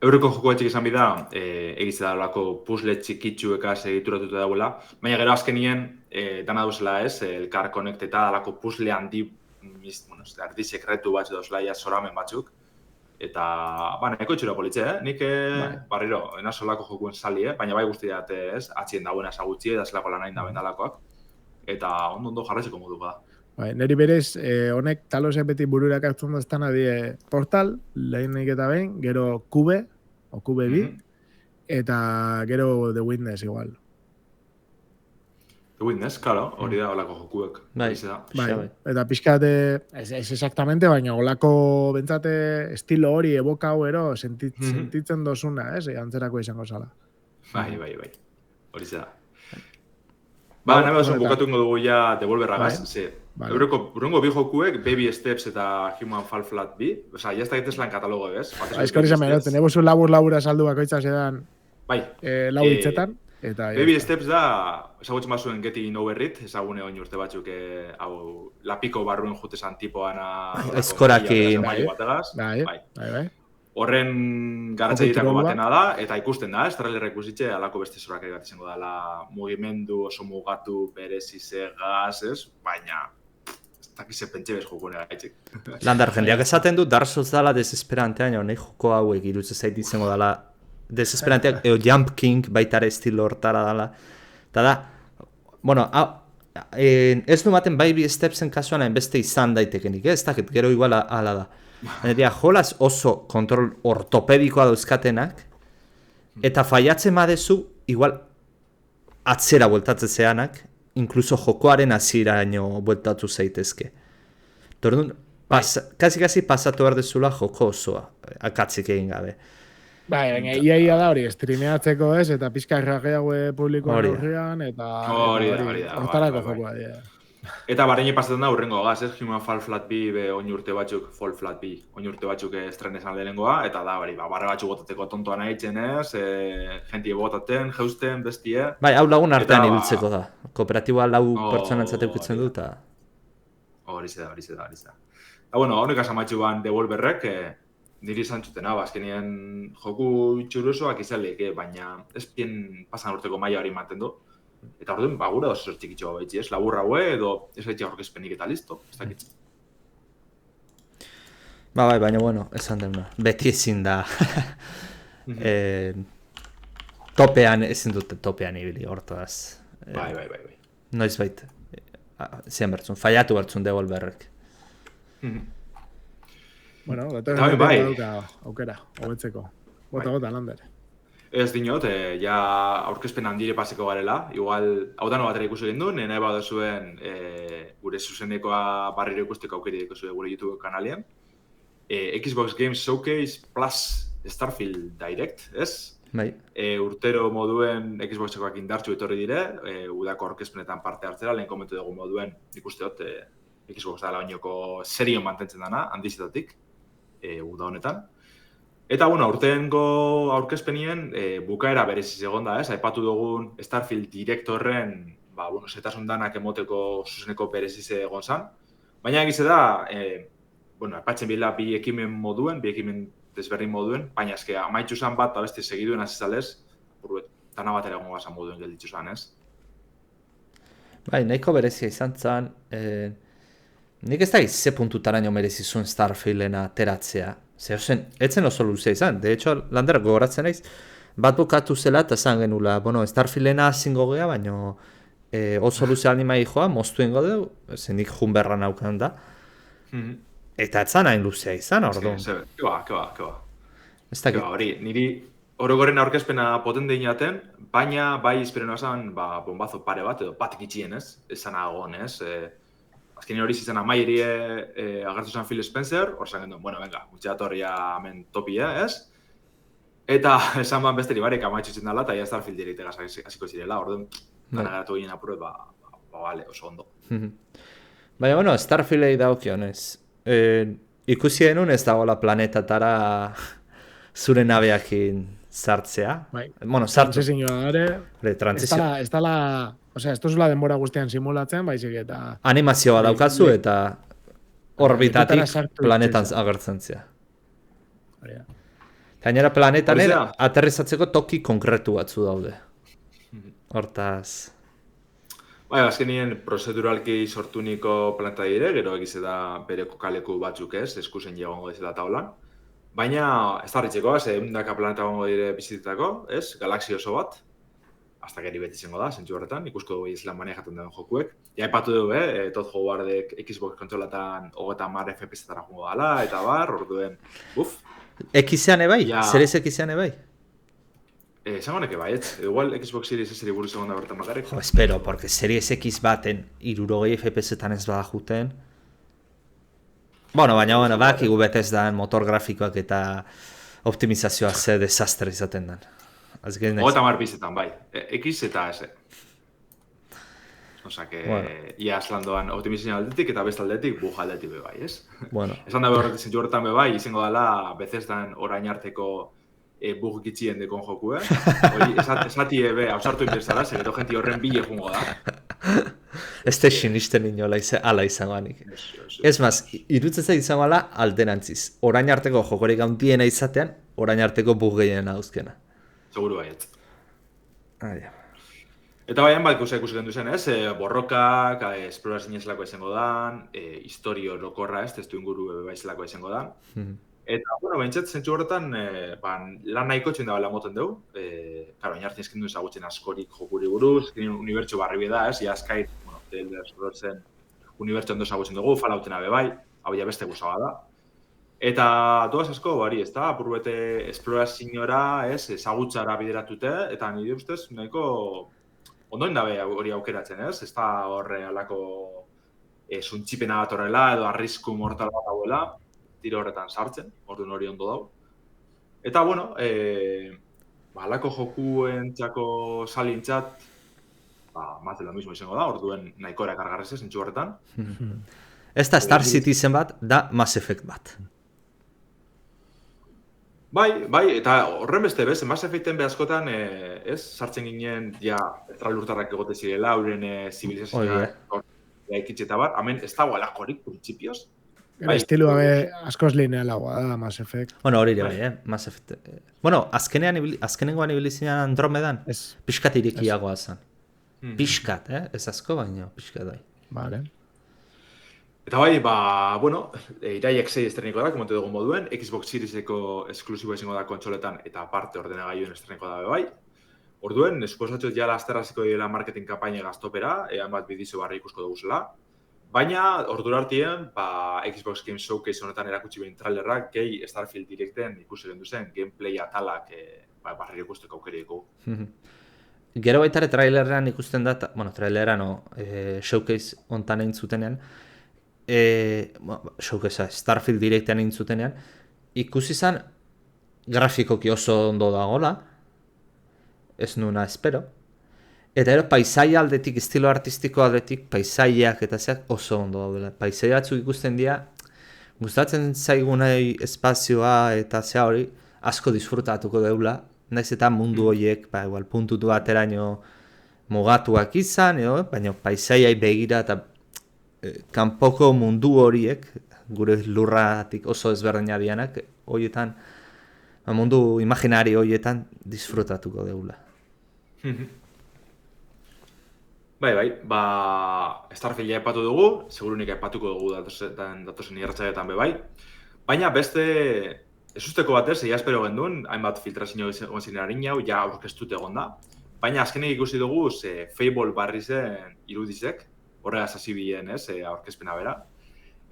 Euroko joko etxik izan bida, egitze da olako puzzle txikitsuekaz egituratuta dagoela, baina gero azkenien dana duzela ez, elkar konekteta alako puzzle handi, erdi sekretu bat dauzela ja zoramen batzuk, eta, nahiko itxura politxe, nik barriro, enaz olako jokuen sali, baina bai guzti dat ez, atzien dagoena esagutzi, eta zelako lanain da bendalakoak, eta ondo jarratzeko moduko da. Neri berez, honek talosek beti bururak hartzen daztana die Portal, lehenik eta behin, gero Cube, o Cube bi, eta gero The Witness igual. The Witness, claro, hori da olako jokuek. Bai, eta pixkate, ez exactamente, baina olako bentsate estilo hori eboka hau ero sentitzen dozuna, antzerako izango zala. Bai, hori da. Nahi oso bukatu ingo dugu ja Devolverragaz, Euroko bi jokuek, Baby Steps eta Human Fall Flat bi, oza, jazta egitezlan katalogo, ez? Eskori izan behar, tenemos un labur azaldu bakoitza zedan lau hitzetan. Baby Steps da, ezagutzen bazuen Getting Over It, ezagune oin urte batzuk, lapiko barruen jutezan tipoana... Eskorakin. Bai. Horren garantzaitako batena da, eta ikusten da, trailerra ikusitxe, alako beste zorak egat izango dela mugimendu oso mugatu berezizegaz, ez? Baina, ez dakize pentsa bez jokunea gaitxik. Landar, jendeak esaten du, Dark Souls dala desesperantea, nahi joko hauek irutze zait izango dela desesperanteak, Jump King baitare estilo hortara dala. Eta da, bueno, ez du maten Baby Stepsen kasuan beste izan daitekenik, ez dakit, gero igual ala da. Jolaz oso kontrol ortopedikoa dauzkatenak, eta faiatzen badezu, igual atzera bueltatzen zeanak, inkluso jokoaren hasieraino bueltatu zaitezke. Tordun, kasi pasatu behar dezula joko osoa, akatzik egin gabe. Baina, ia da hori, streameatzeko ez, eta pizka errageago publikoan aurrean, eta hortarako jokoa. Eta bareini pasatzen da urrengo gaz, ez? Human Fall Flat bi, oin urte batzuk, Fall Flat bi, oin urte batzuk estrenezan lehenengoa, eta da, barra batzuk botateko tontoa nahi itzen ez, jentie botaten, jeusten, bestie. Bai, hau lagun artean ibiltzeko da. Kooperatiboa lau pertsonan zateukitzen du, eta... Hori da. Eta, honek asamatxu ban Devolverrek, niri izan txutena, azkenien joku itxuruzoak izalek, baina ez bien pasan urteko maila hori manten du. Eta orduan, gura oso txikitxo baitzi, ez? Laburra hue edo ez baitzi aurkezpenik eta listo, ez dakit. Bai, baina bueno, esan deuna. Beti ezin da. Topean, ezin dute topean ibili, hortaz. Bai. Noiz bait, zian bertzun, faiatu bertzun Devolverrek. Bueno, dauka aukera, hobetzeko. Bota, Lander. Ez dinot, ja aurkezpen handire paseko garela. Igual, hau da no batera ikusi egin du, nahi bada zuen gure zuzenekoa barriro ikusteko aukeriko zuen gure YouTube kanalean. Xbox Games Showcase plus Starfield Direct, ez? Bai. Urtero moduen Xboxekoak indartxu etorri dire, udako aurkezpenetan parte hartzera, lehen komentu dugu moduen ikusteot, Xbox da lainoko serio mantentzen dana, handizetatik, uda honetan. Eta, urtengo aurkezpenien bukaera bereziz egon da, ez? Aipatu dugun Starfield Directorren, zetasun danak emoteko zuzeneko bereziz egon zan. Baina egize da, aipatzen bila bi ekimen moduen, bi ekimen desberdin moduen, baina eske amaitxu zan bat, beste segiduen azizalez, dana bat eragongo gazan moduen gelditzu zan, ez? Bai, nahiko berezia izan zan, nik ez da ze puntutaraino merezizun Starfielden ateratzea. Etzen oso luzea izan, de hecho, Lander gogoratzen naiz, bat bukatu zela eta zan genula, Starfielena zingo gea, baina oso luzea animai joa, moztu ingo dugu, nik jun berra naukan da, eta etzan hain luzea izan, orduan. Keba. Hori, niri orogoren aurkezpena potente inaten, baina bai izperena zan, bombazo pare bat, edo bat gitxien ez, esan agon ez, azken hori izan amaieri agertu zen Phil Spencer, hor zan genduen, venga, gutxeatorria hemen topia, ez? Eta esan ban besteri barek amaitxutzen dela, eta ja Starfield direkte hasiko zirela, orduan, gana geratu ginen apuret, bale, oso ondo. Baina, Starfieldei daukionez, ikusi denun ez dagoela planetatara zure nabeakin sartzea. Sartze zinua dara, ez dala... Osea, ez tozula denbora guztian simulatzen, baizik eta... Animazioa daukazu eta orbitatik planetan agertzen zea. Gainera planetan Horixe da. aterrizatzeko toki konkretu batzu daude. Hortaz... Bai, azkenien prozeduralki sortuniko planeta dire, gero egize da bere kokaleku batzuk ez, eskusen egongo dizela taulan. Baina, ez darritzeko, ez, eundaka planeta egongo dire bizitetako, ez, galaxia oso bat. Hasta geri beti izango da, zentzu horretan, ikusko dugu izlan manejatzen den jokuek. Ja, epatu dugu, Todd Howardek Xbox kontrolatan 30 FPS-etara jungo dala, eta bar, orduen, X-ean ebai? Ja. Series X-ean ebai? Esango neke baietz, igual Xbox Series S-eri buruz egon da bertan bakarrik. Jo, espero, porque Series X baten 60 FPS-etan ez bada juten. Bueno, baina, bakigu betez da motor grafikoak eta optimizazioa ze desastre izaten den. 30 bizetan, bai. X eta S. Osa, que ia aslandoan optimizazioa aldetik eta beste aldetik buja aldetik be bai, ez? Bueno. Esan da behar zentzu horretan be bai, izango dela Bethesdan orain arteko bug gitxien dekon joku, Hori, esati ebe, hausartu inbezala, segero jenti horren bile jungo da. Ez da sinisten inola ala izango anik. Ez maz, irutzeza izango ala alderantziz. Orain arteko jokorik gauntiena izatean, orain arteko bug gehien dauzkena. Seguru baiet. Ja. Eta baian bat ikusi gendu zen, ez? Borrokak, esplorazio zelako izango dan, historio orokorra, ez? Testu inguru baizelako izango dan. Eta, bueno, bentsat, zentzu horretan, lan nahiko txuen da moten dugu. Claro, inartzen eskendu ezagutzen askorik jokuri buruz, unibertsu barri da, ez? Ja, Skype, bueno, Elder Scrollsen unibertsu ondo ezagutzen dugu, Falloutena be bai, hau ja beste guzaga da. Eta doaz asko, bari, ez da, apurbete esplorazioara, ez, ezagutzara bideratute, eta nire ustez, nahiko ondoen dabe hori aukeratzen, ez? Ez da horre alako zuntxipena bat horrela, edo arrisku mortal bat dauela, tiro horretan sartzen, orduan hori ondo dago. Eta, bueno, alako jokuentzako salintzat, más de lo mismo izango da, orduen nahikora kargarrez zentzu horretan. Ez da Star Citizen bat, da Mass Effect bat. Bai, eta horren beste bez, Mass Effecten behazkotan, ez, sartzen ginen, ja, estralurtarrak egote zirela, euren zibilizazioa ikitxeta bar, hemen ez dago alakorik, printzipioz. Estiloa askoz linealagoa da, Mass Effect. Bueno, hori bai, Mass Effect. Bueno, azkenengoan ibilizinan Andromedan, pixkat irikiagoa zen. Pixkat, ez asko baino, pixkat bai. Vale. Eta bai, bueno, iraiak 6 estreniko da, komente dugun moduen, Xbox Serieseko esklusiboa izango da kontsoletan eta aparte ordenagailuen estreniko da bai. Orduen, esposatxot ja lasterraziko dira marketing kampaina gaztopera, ean bat bidizo barri ikusko dugu zela. Baina, ordura artien, Xbox Game Showcase honetan erakutsi behin trailerrak, gehi Starfield Directen ikusi gendu zen, gameplay atalak barri ikusteko aukeriko. Gero baitare trailerrean ikusten da, bueno, traileran Showcase hontan egin zutenean, Showcasea Starfield Directean egin zutenean, ikusi zen grafikoki oso ondo dagoela, ez nuna espero. Eta ero, paisaia aldetik, estilo artistiko aldetik, paisaiak eta zeak oso ondo daudela. Paisaia batzuk ikusten dira, gustatzen zaigunei espazioa eta zea hori, asko disfrutatuko deula. Naiz eta mundu horiek, igual, puntutu bateraino mugatuak izan, baina paisaiai begira eta kanpoko mundu horiek, gure lurratik oso ezberdina dianak, horietan, mundu imaginari horietan disfrutatuko deula. Bai, Starfielda epatu dugu, segurunik epatuko dugu datozen irratsaioetan be bai. Baina beste, ez usteko batez, egia espero genduen, hainbat filtrazio egon ziren harin hau, ja aurkeztut egon da. Baina azkenek ikusi dugu, Fable barri zen irudizek, horregaz hasi bilen, aurkezpena bera.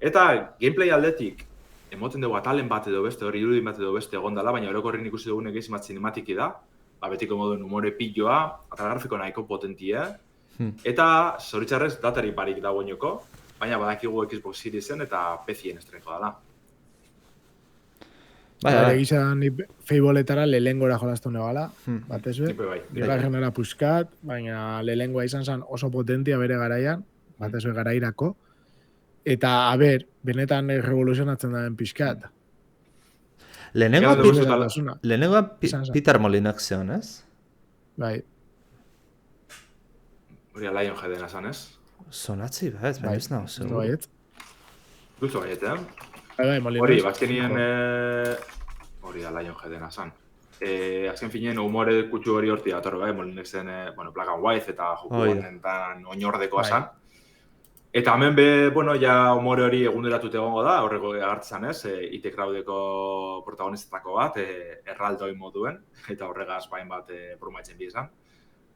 Eta gameplay aldetik, emoten dugu atalen bat edo beste, hori irudin bat edo beste egon dela, baina orokorrin ikusi dugunek izin bat cinematiki da, betiko moduen humore pilloa, atal grafiko nahiko potentia, eta zoritzarrez datari barik dagoeneko, baina badakigu Xbox Seriesen eta PC-en estreneko dela. Egizan Fabletara lehengora jolaztu negala, batez be. Bigarrenera puskat, baina lehengoa izan zen oso potentia bere garaian, batez be garairako. Eta, benetan revoluzionatzen daren pixkat. Lehenengoa Peter Molyneux zeon, ez? Bai. Hori alaion jedena zan, ez? Sonatzi, ez nago zeu. Baiet. Guztu baiet, Bai, Molyneux. Hori, bazkenien... hori da Lionheadena zan. Azken finean, humore kutsu hori horti dator, Molinexen, Black and White eta joku honetan oinordekoa zan. Eta hemen ja humore hori eguneratute egongo da, horreko agartzen ez, IT Crowdeko protagonistetako bat, erraldoi moduen, eta horregaz bain bat brumaitzen bi izan.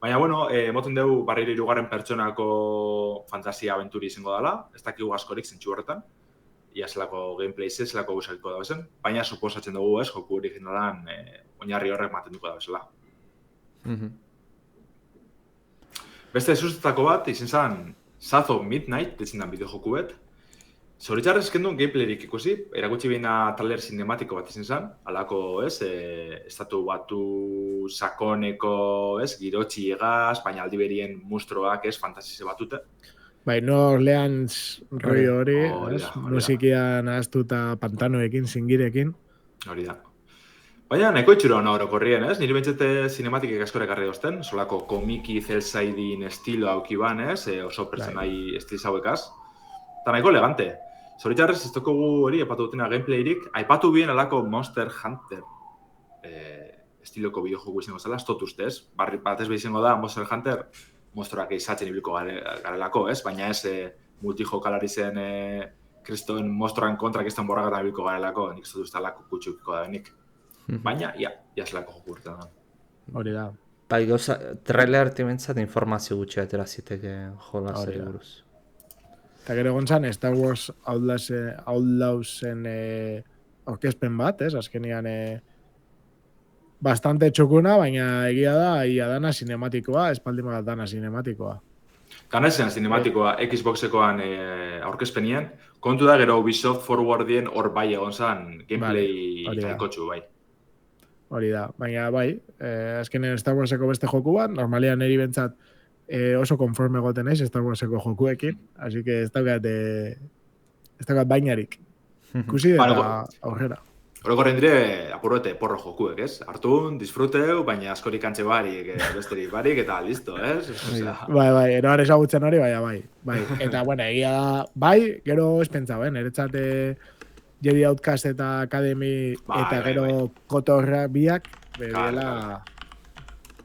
Baina, emoten dugu barriro 3. pertsonako fantasia abenturi izango dela, ez dakigu askorik zentsu horretan, ia zelako gameplay zelako guzakiko da bezen, baina suposatzen dugu ez, joku originalan oinarri horrek mantenduko da bezala. Beste zuzetako bat, izan zen South of Midnight, ditzen den bideojoku bet. Zoritxarrez kendun gameplayrik ikusi, erakutsi bina trailer cinematiko bat izan zen, alako, estatu batu sakoneko, girotxi egaz, baina aldi berien mustroak, fantasize batute. Bai, New Orleans roi hori, musikian ahaztuta pantanoekin, zingirekin. Hori da. Baina, nahiko itxura hona orokorrien, nire bentsete cinematikek askorek arri dozten, solako komiki zelsaidin estilo haukiban, oso pertsonai estil zauekaz. Eta nahiko elegante. Zoritxarrez, ez dugu hori, epatu dutena gameplayrik, aipatu bien alako Monster Hunter estiloko bideojoku izango zela, ez dut ustez. Batez behi izango da, Monster Hunter, monstruak izatzen ibilko garelako, baina ez multijokalari zen kristoen monstruan kontra kiston borragatan ibilko garelako, nik ez dut ustalako kutxukiko da benik. Baina, zelako joku urtean da. Hori da. Bai, gauza, trailer timentzat informazio gutxi atera ziteke jolazari buruz. Eta gero gontzan, Star Wars Outlawsen orkezpen bat, azkenian bastante txukuna, baina egia da, ia dana sinematikoa, espaldima dana sinematikoa. Gana esan sinematikoa Xboxekoan aurkezpenien, kontu da gero Ubisoft Forwardien hor bai egon zan gameplay jaikotxu bai. Hori da, baina bai, azkenen Star Warseko beste joku bat, normalian eri bentsat oso konforme goten naiz Star Warseko jokuekin, así que ez daukat bainarik. Ikusi eta aurrera. Orokorren dire, apurrete porro jokuek, Hartun, disfruteu, baina askorik antxe barik, besterik barik, eta listo, Bai, eroan ezagutzen hori, bai. Eta, egia da, bai, gero espentzau, niretzat Jedi Outcast eta Academy eta gero Kotorra biak, bela,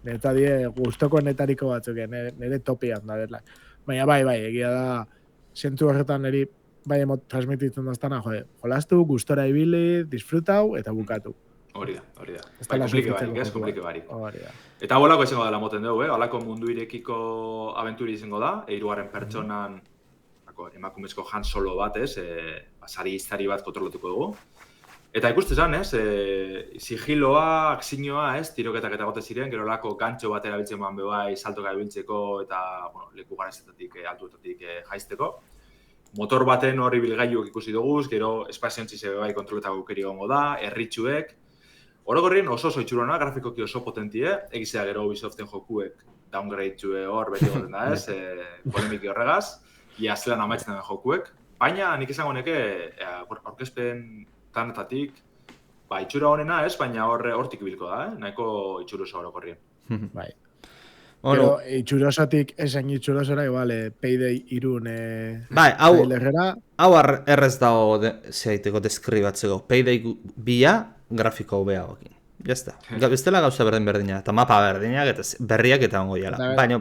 niretzat die guztoko netariko batzuk, nire topian da, baina bai, egia da, sentu horretan niri, bai emot transmititzen doztana, jolastu, gustora ibili, disfrutau eta bukatu. Hori da. Bai, komplike barik. Eta bolako izango dela moten dugu, holako mundu irekiko abenturi izango da, 3. pertsonan emakumezko Han Solo bat, sari bat kontrolatuko dugu. Eta ikuste zan, sigiloa, akzinoa, tiroketak eta gote ziren, gero lako gantxo bat erabiltzen man bebai, saltoka erabiltzeko eta leku garazetatik, altuetatik jaizteko. Motor baten hori bilgailuak ikusi dugu, gero espaziontzi zebe bai kontroletako aukeri gongo da, erritxuek. Orokorrien oso itxurona, grafikoki oso potentie, egizea gero Ubisoften jokuek downgrade hor beti goten da polemiki horregaz, ia zelan amaitzen den jokuek. Baina nik izango neke, aurkezpen tanetatik, itxura honena baina hortik bilko da, nahiko itxuroso orokorrien. Bai. Pero itxurosotik esan itxurosora, igual, Payday 3 bai, hau errez dago zeiteko deskribatzeko. Payday 2 grafiko hobeagokin. Jazta. Bestela gauza berdina, eta mapa berdinak eta berriak eta ongo jala.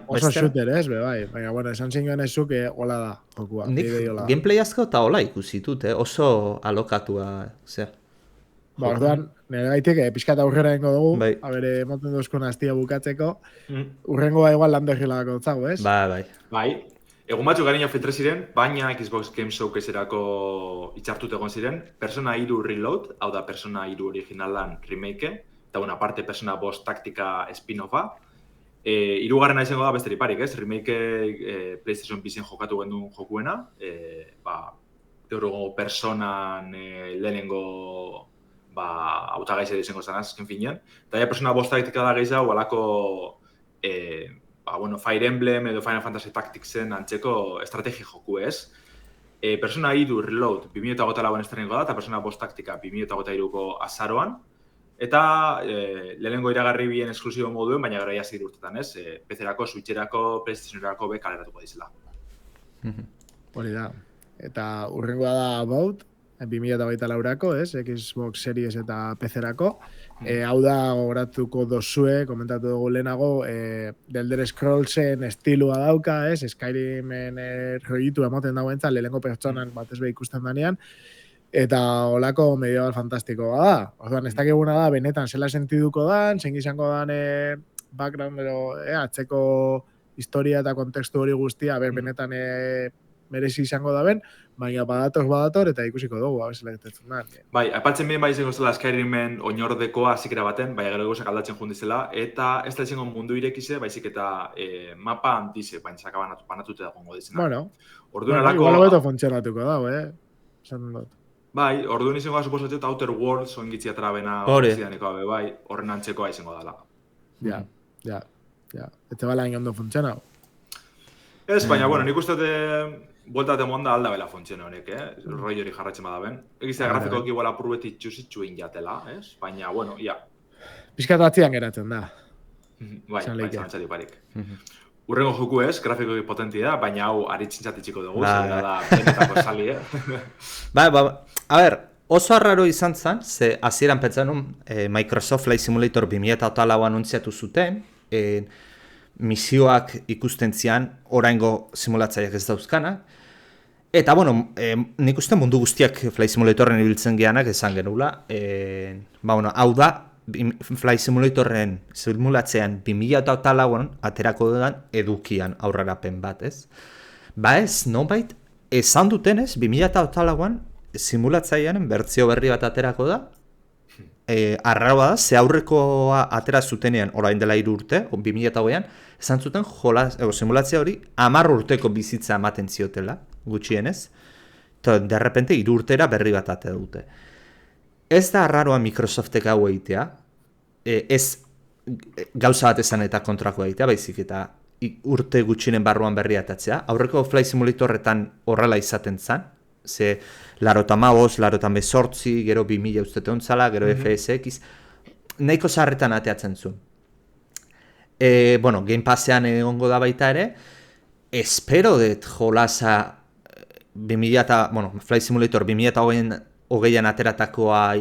Oso shooter bai. Baina, esan zingoen ezuk, hola da, jokua. Nik gameplay asko eta hola ikusitut, oso alokatua, zea. Orduan, nire gaitik, pixkat aurrera dengo dugu, abere moten duzkona astia bukatzeko, urrengoa igual landerrilako dutzago, ez? Bai, egun batzuk garina filtre ziren, baina Xbox Game Showcase-erako itxartut egon ziren, Persona 3 Reload, hau da Persona 3 originalan remake, eta una parte Persona Boss Taktika spin-offa. Hirugarrena izango da besterik parik, ez? Remake PlayStation Vision jokatu gendun jokuena, gaur Personan lehenengo hautagaiz edo izango zanaz, azken finean. Eta Persona Boss Taktika da gehiago, alako Fire Emblem edo Final Fantasy Tacticsen antzeko estrategi joku ez. Persona 3 Reload 2008 estreniko da, eta Persona Boss Taktika 2008ko azaroan. Eta lehenengo iragarri bien esklusibo moduen, baina gara jazir urtetan ez. PC-erako, Switch-erako, PlayStation-erako kaleratuko dizela. Hori da. Eta urrengoa da About, 2024ko, ez? Xbox Series eta PC-rako. Hau da, gogoratuko dozue, komentatu dugu lehenago, The Elder Scrollsen estilua dauka, ez? Skyrimen roitu emoten dagoentzat, lehenengo pertsonan batez be ikusten danean, eta holako medieval fantastikoa da. Orduan, ez dakiguna da, benetan zela sentiduko dan, zein izango dan background, atzeko historia eta kontekstu hori guztia, benetan merezi izango da ben, baina badator eta ikusiko dugu, abezela egitetzen da. Bai, aipatzen behin bai izango zela Skyrimen oinordekoa zikera baten, baina gero gozak aldatzen jundizela, eta ez da izango mundu irekize, baizik eta mapa handize, baina zaka banatute da gongo dizena. Bueno, orduan alako... igual hobeto funtzionatuko dago, esan dut. Bai, orduan izango da suposatut Outer Worlds oingitzi atrabena zidaneko bai, horren antzekoa izango dela. Ja. Eta bala ondo funtzionau. Ez, baina, bueno, nik uste bueltate monda alda bela funtzione honek, roi hori jarratzen badaben. Egizia grafikoak igual apurbetik txusitxuin jatela, ez? Baina, bueno, ia. Piskatu atzian geratzen da. Bai, zantzari parik. Urrengo joku ez, grafikoki potenti da, baina hau aritzintzatitziko dugu, zera da benetako sali, Bai, a ber, oso arraro izan zen, ze hasieran pentsan Microsoft Flight Simulator 2008 anuntziatu zuten, misioak ikusten zian, oraingo simulatzaileak ez dauzkanak. Eta, bueno, nik uste mundu guztiak Flight Simulatorren ibiltzen geanak esan genula. Hau da, Flight Simulatorren simulatzean 2008an aterako dudan edukian aurrerapen bat, ez? Ba ez, nonbait, esan dutenez, 2008an simulatzailearen bertzio berri bat aterako da. Arraroa da, ze aurrekoa atera zutenean orain dela 3 urte, 2008an, esan zuten simulatzea hori 10 urteko bizitza ematen ziotela, gutxienez, eta derrepente 3 urtera berri bat atea dute. Ez da arraroa Microsoftek hau egitea, ez gauza bat esan eta kontrakoa egitea, baizik eta urte gutxinen barruan berri atatzea. Aurreko Flight Simulatorretan horrela izaten zen, ze 98, gero 2000 ustete ontzala, gero FSX, nahiko zaharretan ateatzen zuen. Bueno, Game Passean egongo da baita ere, espero dut jolasa Flight Simulator 2008an ateratakoa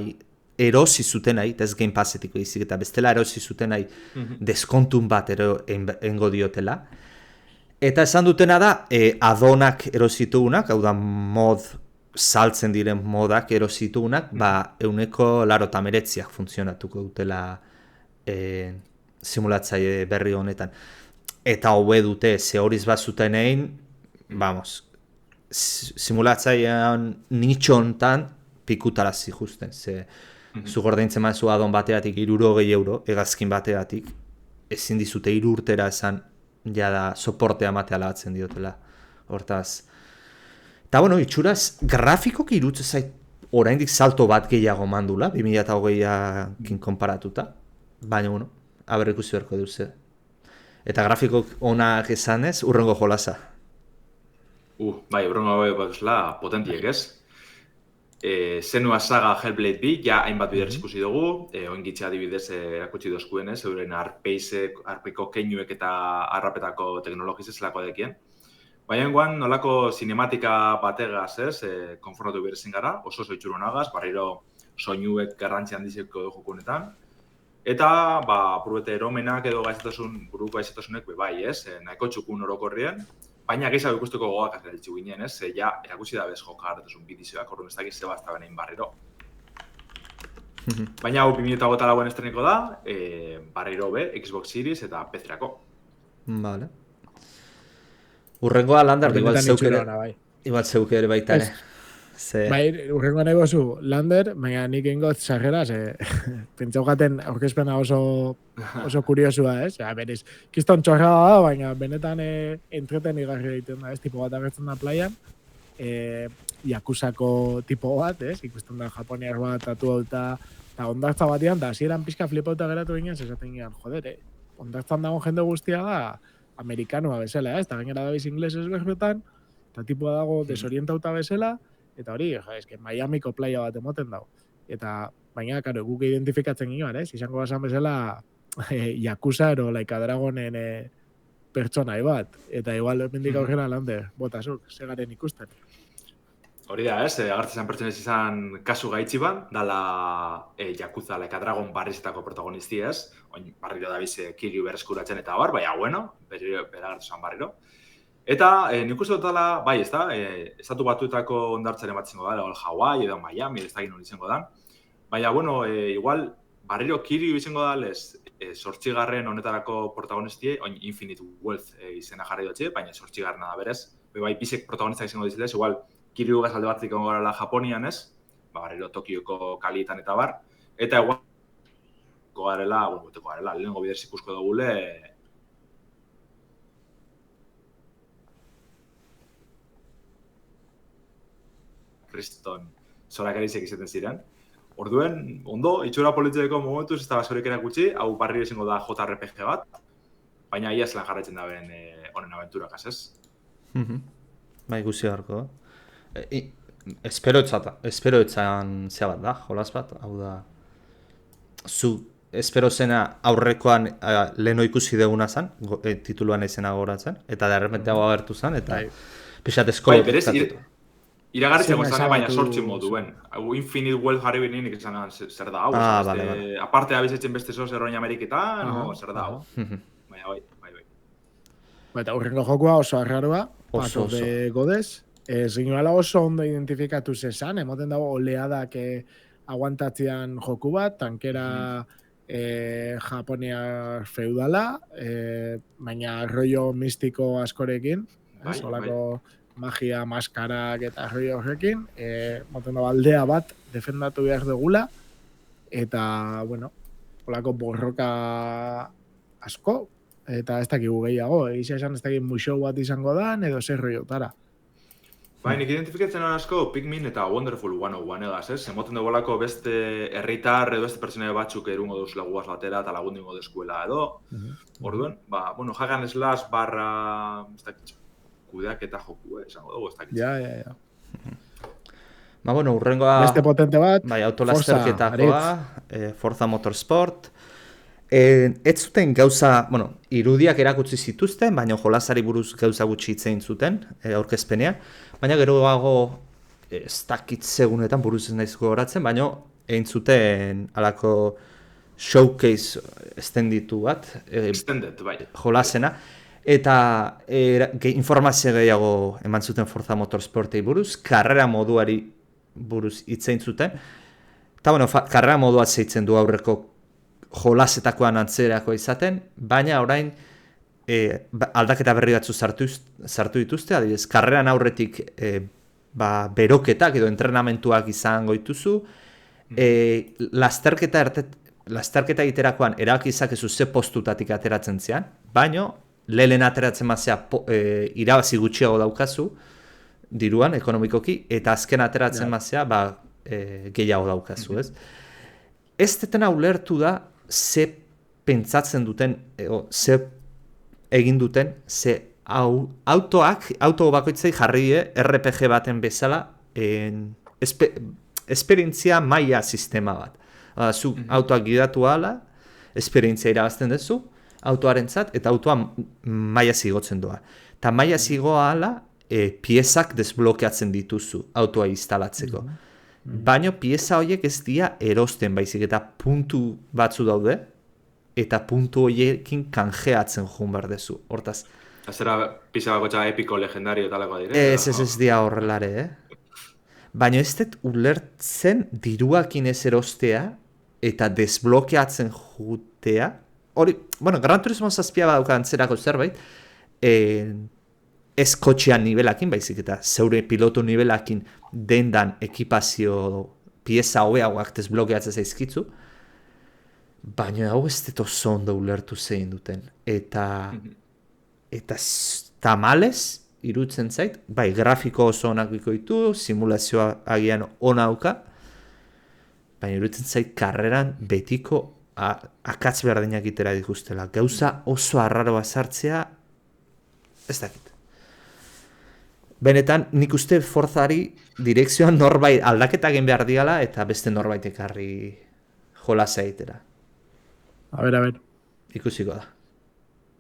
erosi zuten nahi, ez Game Passetiko izik, eta bestela erosi zuten nahi deskontun bat engo diotela. Eta esan dutena da, adonak erositugunak, hau da mod saltzen diren modak erositugunak, €189 funtzionatuko dutela simulatzaile berri honetan. Eta hobe dute, ze horiz bat zuten egin, simulatzailean nitxo hontan pikutarazi justen, ze zugordaintzen mazu adon bateatik €60, hegazkin bateatik, ezin dizute 3 urtera esan jada soportea matea lagatzen diotela. Hortaz. Eta bueno, itxuraz, grafikoki irutzen zait oraindik salto bat gehiago mandula, 2008akin konparatuta. Baina, bueno, aber ikusi beharko duze. Eta grafikok onak esanez, urrengo jolasa. Bai, urrengo batuzela potentiek ez. Zenua saga Hellblade 2, ja hainbat bider ikusi dugu, oingitxe adibidez erakutsi dozkuen ez, euren arpeko keinuek eta arrapetako teknologiz zelako dekien. Baina guan, nolako sinematika bategaz ez, konformatu berezin gara, oso zoitxuru nagaz, barriro soinuek garrantzi handizeko du jokunetan. Eta, apurbete eromenak edo buruko gaizatasunek bai ez, nahiko txukun orokorrien, baina gehiago ikusteko gogoak azeratxu ginen ez, ja erakusi da bez joka hartuzun bidizioak, orduan ez dakiz zebazta benein barriro. Baina hau 2008 estreniko da, barriro be, Xbox Series eta PC-rako. Vale. Urrengoa Lander, igual zeuk ere baita ere. Bai, urrengoa nahi gozu Lander, baina nik ingot zarrera, pentsau gaten aurkezpena oso kuriosua, ez? Berez, kiston txorrada da, baina benetan entreten igarri egiten da, ez? Tipo bat agertzen da playan, Yakusako tipo bat, ez? Ikusten da japoniar bat tatu eta ondartza batean, da hasieran pixka flipauta geratu ginen, esaten ginen, joder, ondartzan dago jende guztia da, amerikanua bezala, ez? Eta gainera dabiz inglesez berbetan, eta tipua dago desorientauta bezala, eta hori, eske Miamiko playa bat emoten dago. Eta, baina, karo, guk identifikatzen ginoan, ez? Izango basan bezala, Yakuza ero Laika Dragonen pertsonai bat. Eta igual, mendik aurrera Lander, botazuk, segaren ikusten. Hori da, ez? Agertzen pertsonez izan kasu gaitxi ban, dala Yakuza Like a Dragon barrizetako protagonisti, ez? Oin barriro da bize Kiryu berreskuratzen eta bar, baina bueno, bera agertu zen barriro. Eta nik uste dut dala, bai, ez da, estatu batuetako ondartzaren bat izango da, Hawaii edo Miami, ez da ginen izango da. Baina, bueno, igual, barriro Kiryu izango da, les, 8. honetarako protagonistie, oin Infinite Wealth izena jarri dutxe, baina 8. da berez. Bai, bisek protagonistak izango dizilez, igual, Kiryu gazalde batzik egon garela Japonian, ez? Barriro Tokioko kalietan eta bar. Eta egual, lehenengo bidez ikusko dugule, kriston zorakerizik izaten ziren. Orduen, ondo, itxura politiko momentuz, ez da basorik erakutsi, hau barriro izango da JRPG bat, baina ia zelan jarraitzen da ben honen aventurak, ez? Bai, ikusi garko. Espero etzan zea bat da, jolas bat, hau da... Espero zena aurrekoan leheno ikusi deguna zen, tituluan izena gogoratzen, eta derrepente hau agertu zen, eta pixat esko... Bai, berez, iragarritzeko zane, baina sortzi moduen. Infinite Wealth jarri behinik izan zer da hau. Vale. Aparte abizetzen beste zoz erroin Ameriketan, zer da hau. Baina bai. Eta urrengo jokua oso arraroa, Oso. de Godes. Zinuela oso ondo identifikatu zezan, emoten dago oleadak aguantatzean joku bat, tankera Japonia feudala, baina rollo mistiko askorekin, olako magia, maskarak eta rollo horrekin, emoten dago aldea bat defendatu behar dugula, eta, bueno, olako borroka asko, eta ez dakigu gehiago, egizia esan ez dakik mushow bat izango dan, edo zer roiotara. Bai, nik identifikatzen asko Pikmin eta Wonderful 101 egaz, ez? Emoten dugolako beste herritar edo beste pertsone batzuk erungo duz laguaz batera eta lagundingo deskuela edo. Orduen, bueno, hagan slash barra, ez dakit, kudeak eta joku, esango dugu, ez dakit. Ja. Bueno, urrengoa... Beste potente bat, bai, autolasterketakoa, Forza Motorsport. Ez zuten gauza, irudiak erakutsi zituzten, baina jolasari buruz gauza gutxi hitzein zuten, aurkezpenean. Baina geroago, ez dakit segunetan buruz ez naiz gogoratzen, baina egin zuten alako showcase estenditu bat. Extended, bai. Jolasena. Eta informazio gehiago eman zuten Forza Motorsportei buruz, karrera moduari buruz hitzein zuten. Eta, karrera modua zeitzen du aurreko jolasetakoan antzerako izaten, baina orain aldaketa berri batzu sartu dituzte, adibidez, karreran aurretik beroketak edo entrenamentuak izango dituzu, lasterketa egiterakoan erabaki izakezu ze postutatik ateratzen zean, baina lehen ateratzen mazea irabazi gutxiago daukazu, diruan, ekonomikoki, eta azken ateratzen mazea gehiago daukazu, ez? Ez detena ulertu da, ze pentsatzen duten, ze egin duten, ze auto bakoitzai jarri RPG baten bezala esperientzia maila sistema bat. Zu autoak gidatu ahala, esperientzia irabazten duzu, autoarentzat, eta autoa maila zigotzen doa. Eta maila zigoa ahala, piezak desblokeatzen dituzu autoa instalatzeko. Baina pieza horiek ez dira erosten baizik eta puntu batzu daude eta puntu horiekin kanjeatzen joan behar dezu. Hortaz. Azera pieza bakotxa epiko legendario talako dire? Ez dira horrelare, Baina ez dut ulertzen diruakin ez erostea eta desblokeatzen jutea. Hori, Gran Turismo 7 badauka antzerako zerbait, ez kotxean nivelakin, baizik eta zeure pilotu nivelakin dendan ekipazio pieza hobeagoak desblokeatzen zaizkitzu, baina hau ez dut oso ondo ulertu zein duten. Eta tamalez, irutzen zait, bai, grafiko oso onak bikoitu, simulazioa agian ona dauka, baina irutzen zait karreran betiko akatz berdinak itera dituztela. Gauza oso arraroa sartzea, ez dakit. Benetan, nik uste Forzari direkzioan norbait aldaketak egin behar diala eta beste norbait ekarri jolasa egitera. A ber. Ikusiko da.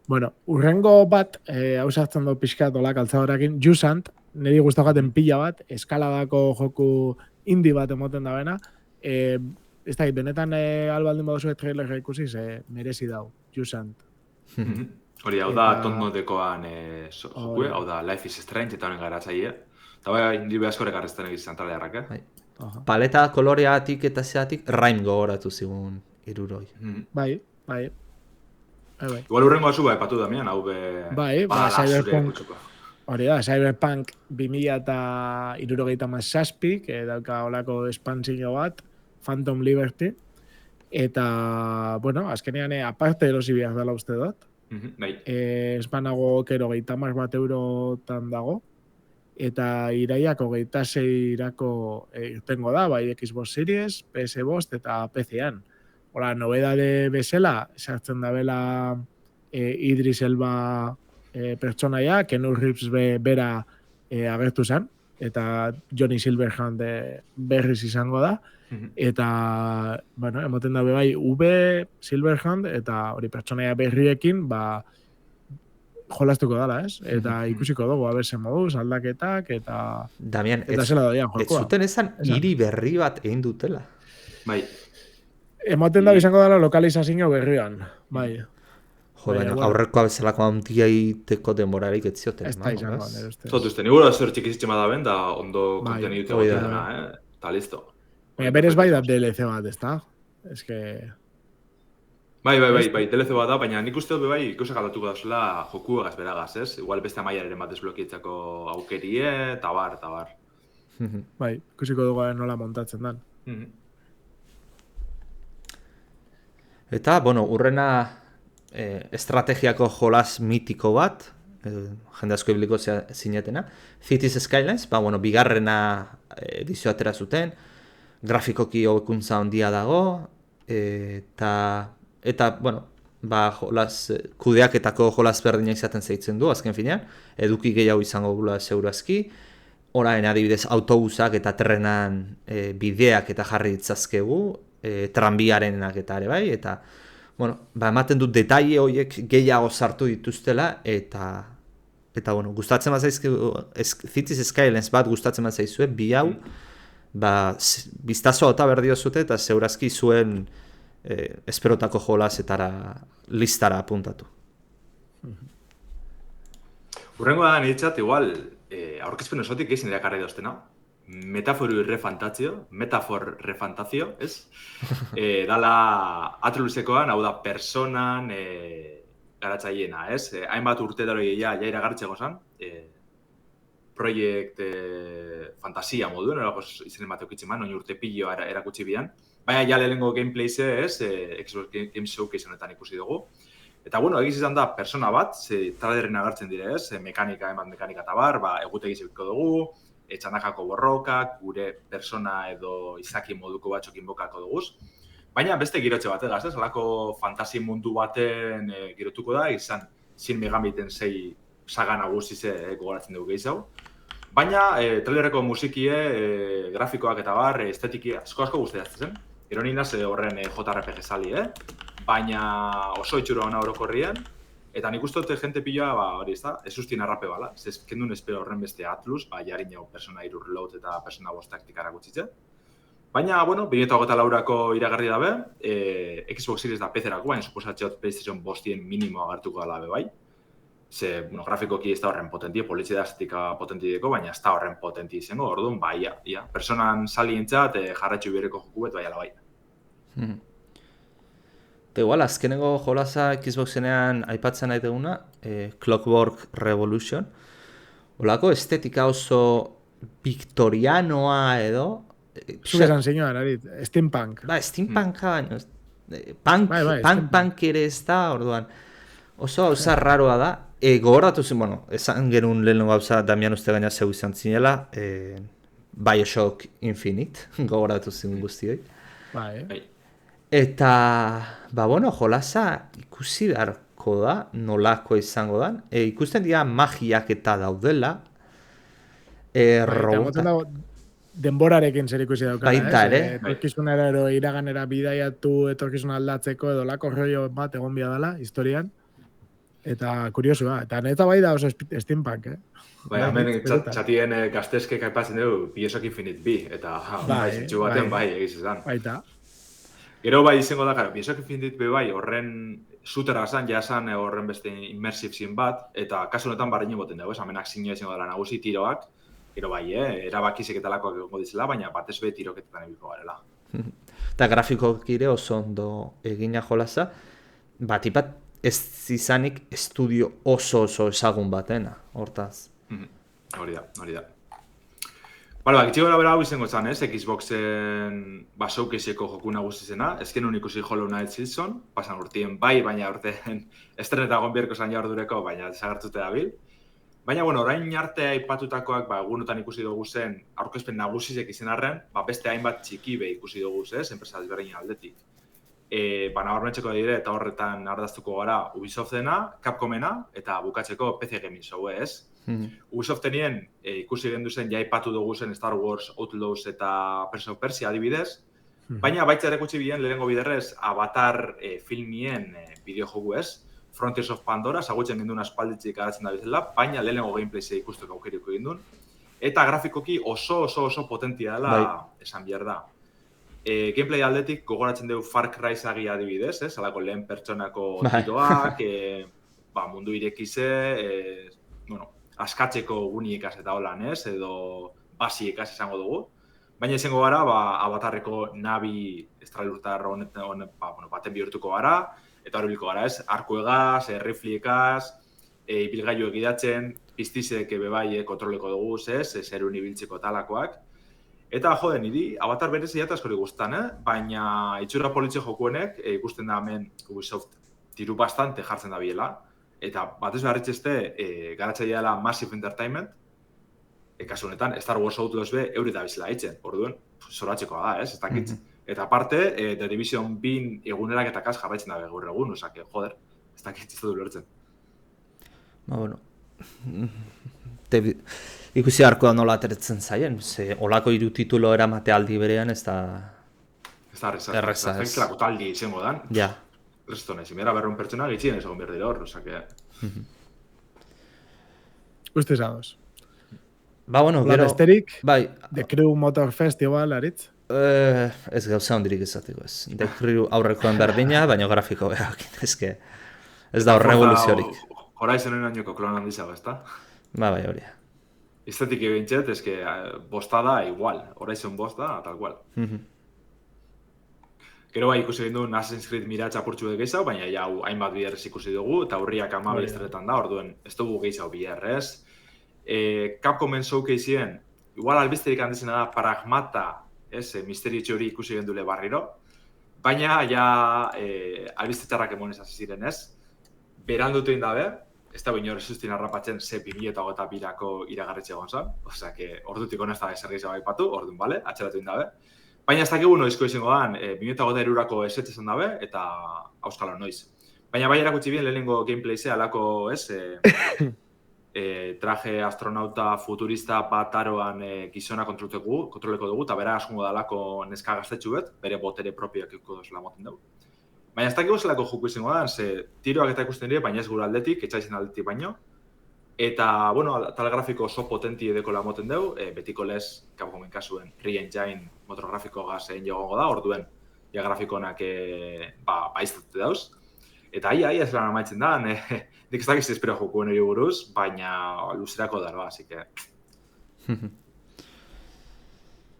Bueno, urrengo bat, hau sartzen du pixkat olak altzadorakin, Jusant, niri gustagaten pila bat, eskaladako joku indie bat emoten da bena, ez da, benetan albaldin baduzu trailerra ikusi, merezi dau, Jusant. Hori, hau da, tonnotekoan jokue, hau da, Life is Strange eta honen garatzaile. Eta bai, indi behazkorek arrezten egizan talearrak, Paleta koloreatik eta zeatik raim gogoratu zigun iruroi. Bai. Igual urrengo azu epatu damian, hau be... Bai, Cyberpunk... Hori da, Cyberpunk 2067, dauka olako espansio bat, Phantom Liberty, eta, bueno, azkenean aparte erosi behar dela uste dut. Espanago kero 30 eurotan dago, eta iraiak 26-irako irtengo da, bai Xbox Series, PS5 eta PC-an. Hola, nobedade bezala, sartzen da bela Idris Elba pertsonaia, Keanu Reeves bera agertu zen, eta Johnny Silverhand berriz izango da, eta, bueno, emoten da bai Silverhand, eta hori pertsonaia berriekin, jolastuko dala, ez? Eta ikusiko dugu, abertzen moduz, aldaketak, eta... Damian, eta zela doian jokoa. Ez zuten esan hiri berri bat egin dutela. Bai. Emoten da izango dela lokalizazio berrian, bai. Jo, baina aurrekoa bezalako handia iteko demorarik ez zioten. Ez da izango, nire ustez. Zotuzten, nigura zer txikizitzen badaben, da ondo kontenidu tegotena, eta listo. Berez bai da DLC bat, ez da? Ez que... Bai, DLC bat da, baina nik uste dut bai ikusak aldatuko dauzela jokuegaz beragaz, ez? Igual beste amaiaren bat desblokietzako aukerie, eta bar. Bai, ikusiko dugu nola montatzen dan. Eta, bueno, urrena estrategiako jolas mitiko bat, jende asko ibiliko zinetena, Cities Skylines, bueno, bigarrena edizio atera zuten, grafikoki hobekuntza handia dago, eta bueno, jolas, kudeaketako jolas berdina izaten zeitzen du, azken finean, eduki gehiago izango gula segurazki, orain adibidez autobusak eta trenan bideak eta jarri ditzazkegu, tranbiarenak eta ere bai, eta bueno, ematen dut detaile horiek gehiago sartu dituztela, eta bueno, gustatzen bat zaizkigu, Cities Skylines bat gustatzen bat zaizue, bi hau, biztazo eta berdio zute, eta zeurazki zuen esperotako jolasetara listara apuntatu. Urrengo da niretzat, igual, aurkezpen osotik gehizien erakarri dauztena. Metafor refantazio, ez? Dala Atlusekoan, hau da, personan garatzaileena, ez? Hainbat urte daro jaira gartzeko zan, proiekt fantasia moduen, izenen bat eukitzen man, oin urte pillo erakutsi bian. Baina ja lehenengo gameplayze, ez? Xbox Games Showcase honetan ikusi dugu. Eta, bueno, egiz izan da, persona bat, traderren agertzen dire, ez? Mekanika eta bar, egutegi zebiko dugu, txandakako borrokak, gure persona edo izaki moduko batzuk inbokako duguz. Baina beste girotxe bat egaz, ez? Halako fantasi mundu baten girotuko da, izan Shin Megami Tensei saga nagusize gogoratzen dugu gehiago. Baina trailerreko musikie, grafikoak eta bar, estetiki asko guztiatzen zen. Ironinaz horren JRPG sali, baina oso itxura hona orokorrien. Eta nik uste dute jente piloa, hori ez da, ez ustien arrape bala. Ez kendun espero horren beste Atlus, jarin jau persona 3 reload eta persona 5 taktika erakutsitze. Baina, bueno, 2024ko iragarri dabe, Xbox Series da PC-erako, baina suposatzeot PlayStation 5 minimo agartuko dala be bai. Ze, bueno, grafikoki ez da horren potentie, politxe da estetika potentieko, baina ez da horren potentie izango, orduan, bai, personan salientzat jarratxu bereko joku bet, bai, ala bai. Eta igual, azkenengo jolasa Xboxenean aipatzen nahi duguna, Clockwork Revolution. Olako estetika oso victorianoa edo... Zuk esan zinioan, Arit, steampunk. Steampunka, baina punk ere ez da, orduan. Oso gauza raroa da. Gogoratu zen, bueno, esan genuen lehenengo gauza Damian uste gaina zeu izan zinela, Bioshock Infinite, gogoratu zen guztioi. Eta, bueno, jolasa ikusi beharko da, nolako izango da. Ikusten dira magiak eta daudela. Denborarekin zer ikusi daukana, baita ere. Etorkizunera ero iraganera bidaiatu etorkizuna aldatzeko edo lako rollo bat egon bia dela, historian. Eta kuriosua, eta neta bai da oso steampunk, Bai, hemen txatien gaztezkek aipatzen dugu Bioshock Infinite B, eta zentsu baten bai egiz esan. Baita. Gero bai izango da, Bioshock Infinite B bai horren zutera zan, ja esan horren beste immersive zin bat, eta kasu honetan barri boten dugu, amenak zinua izango dela nagusi tiroak, gero bai, erabakizek eta lakoak egongo dizela, baina batez be tiroketetan ebiko garela. Eta grafikoak ire oso ondo egina jolaza, batipat ez izanik estudio oso ezagun batena, hortaz. Hori da. Bale, gitxi gara bera hau izango zan, Xboxen showcaseko joku nagusizena, ezken un ikusi Hollow Knight Silson, pasan urtien bai, baina urtean estrenetagon bierko zan jardureko, baina desagertute dabil. Baina, orain arte aipatutakoak, egunotan ikusi dugu zen, aurkezpen nagusizek izen arren, beste hainbat txiki be ikusi dugu enpresa desberdinen aldetik. Nabarmentzeko dire, eta horretan ardaztuko gara Ubisoftena, Capcomena, eta bukatzeko PC Gaming Show, Ubisoftenien ikusi gendu zen, aipatu dugu zen Star Wars, Outlaws eta Prince of Persia adibidez, baina baitza ere gutxi bilen lehenengo biderrez Avatar filmien bideojogu Frontiers of Pandora, zagutzen ginduen aspalditzik garatzen da bezala, baina lehenengo gameplay ikusteko aukeriko ginduen, eta grafikoki oso potentia dela esan behar da. Gameplay aldetik gogoratzen dugu Far Cry sagia adibidez, alako lehen pertsonako titoak, mundu irekize, askatzeko guniekaz eta holan, edo basiekaz izango dugu. Baina izango gara, Avatarreko nabi estralurtar baten bihurtuko gara, eta hori bilko gara, arkuegaz, rifliekaz, ibilgailu egidatzen, piztizek bebai kontroleko dugu, zerun ibiltzeko talakoak. Eta niri Avatar berez eta askori guztan, baina itxura politxe jokuenek ikusten da hemen Ubisoft diru bastante jartzen da biela. Eta batez beharritzezte garatzaia dela Massive Entertainment, kasu honetan Star Wars Outlaws be euri da bizela eitzen, orduen, zoratzekoa da, ez dakit. Eta aparte, The Division 2 eguneraketakaz jarraitzen da gaur egun, osake, joder, ez dakit ez dut lortzen. Ikusi harko da nola ateretzen zaien, olako hiru titulo eramate aldi berean ez da... Ez da erreza, ez. Zelako taldi izango dan. Ja. Resto nahi, zimera berrun pertsona gitxien ez egon behar dira hor, osake... Ustez ados. Gero... Besterik, bai. The Crew Motor Festival, aritz? Ez gauza hondirik izateko ez. The Crew aurrekoen berdina, baina grafiko behak. Ez da hor revoluziorik. Horizonen añoko klon handizago, ez da? Bai, hori. Estetik ebintxet, ez que bosta da igual. Horizon bosta, tal cual. Gero ikusi genduen Assassin's Creed Mirage apurtxu de gehiago, baina jau hainbat biderrez ikusi dugu, eta hurriak 12 estretan da, orduen ez dugu gehiago biderrez. Capcomen showcaseen, igual albisterik handizena da Pragmata, misterio txori ikusi gendule barriro, baina albistetxarrak emonez hasi ziren ez. Berandutu indabe, ez da baino resustien harrapatzen ze 2022ko iragarretxe egon zan, osea, ordutik hona ez da ezer gehiago aipatu, orduan, bale, atxeratu indabe. Baina ez dakigu noizko izango dan, 2022ko esetz esan dabe, eta auskalo noiz. Baina bai erakutsi bien lehenengo gameplay-ze alako, traje astronauta futurista bat aroan gizona kontroleko dugu, eta bera asungo dalako neska gaztetxu bet, bere botere propioak ikuko dozela moten dugu. Baina ez dakigu zelako joku izango da, tiroak eta ikusten dira, baina ez gure aldetik, etxaizen aldetik baino. Eta, tal grafiko oso potenti edekola moten dugu, betiko lez, Capcomen kasuen, Re-Engine motorgrafiko gazein jogongo da, orduen, grafikonak baiztatu dauz. Eta ez lan amaitzen da, nik ez dakiz espero jokuen hori buruz, baina luzerako daroa, así que...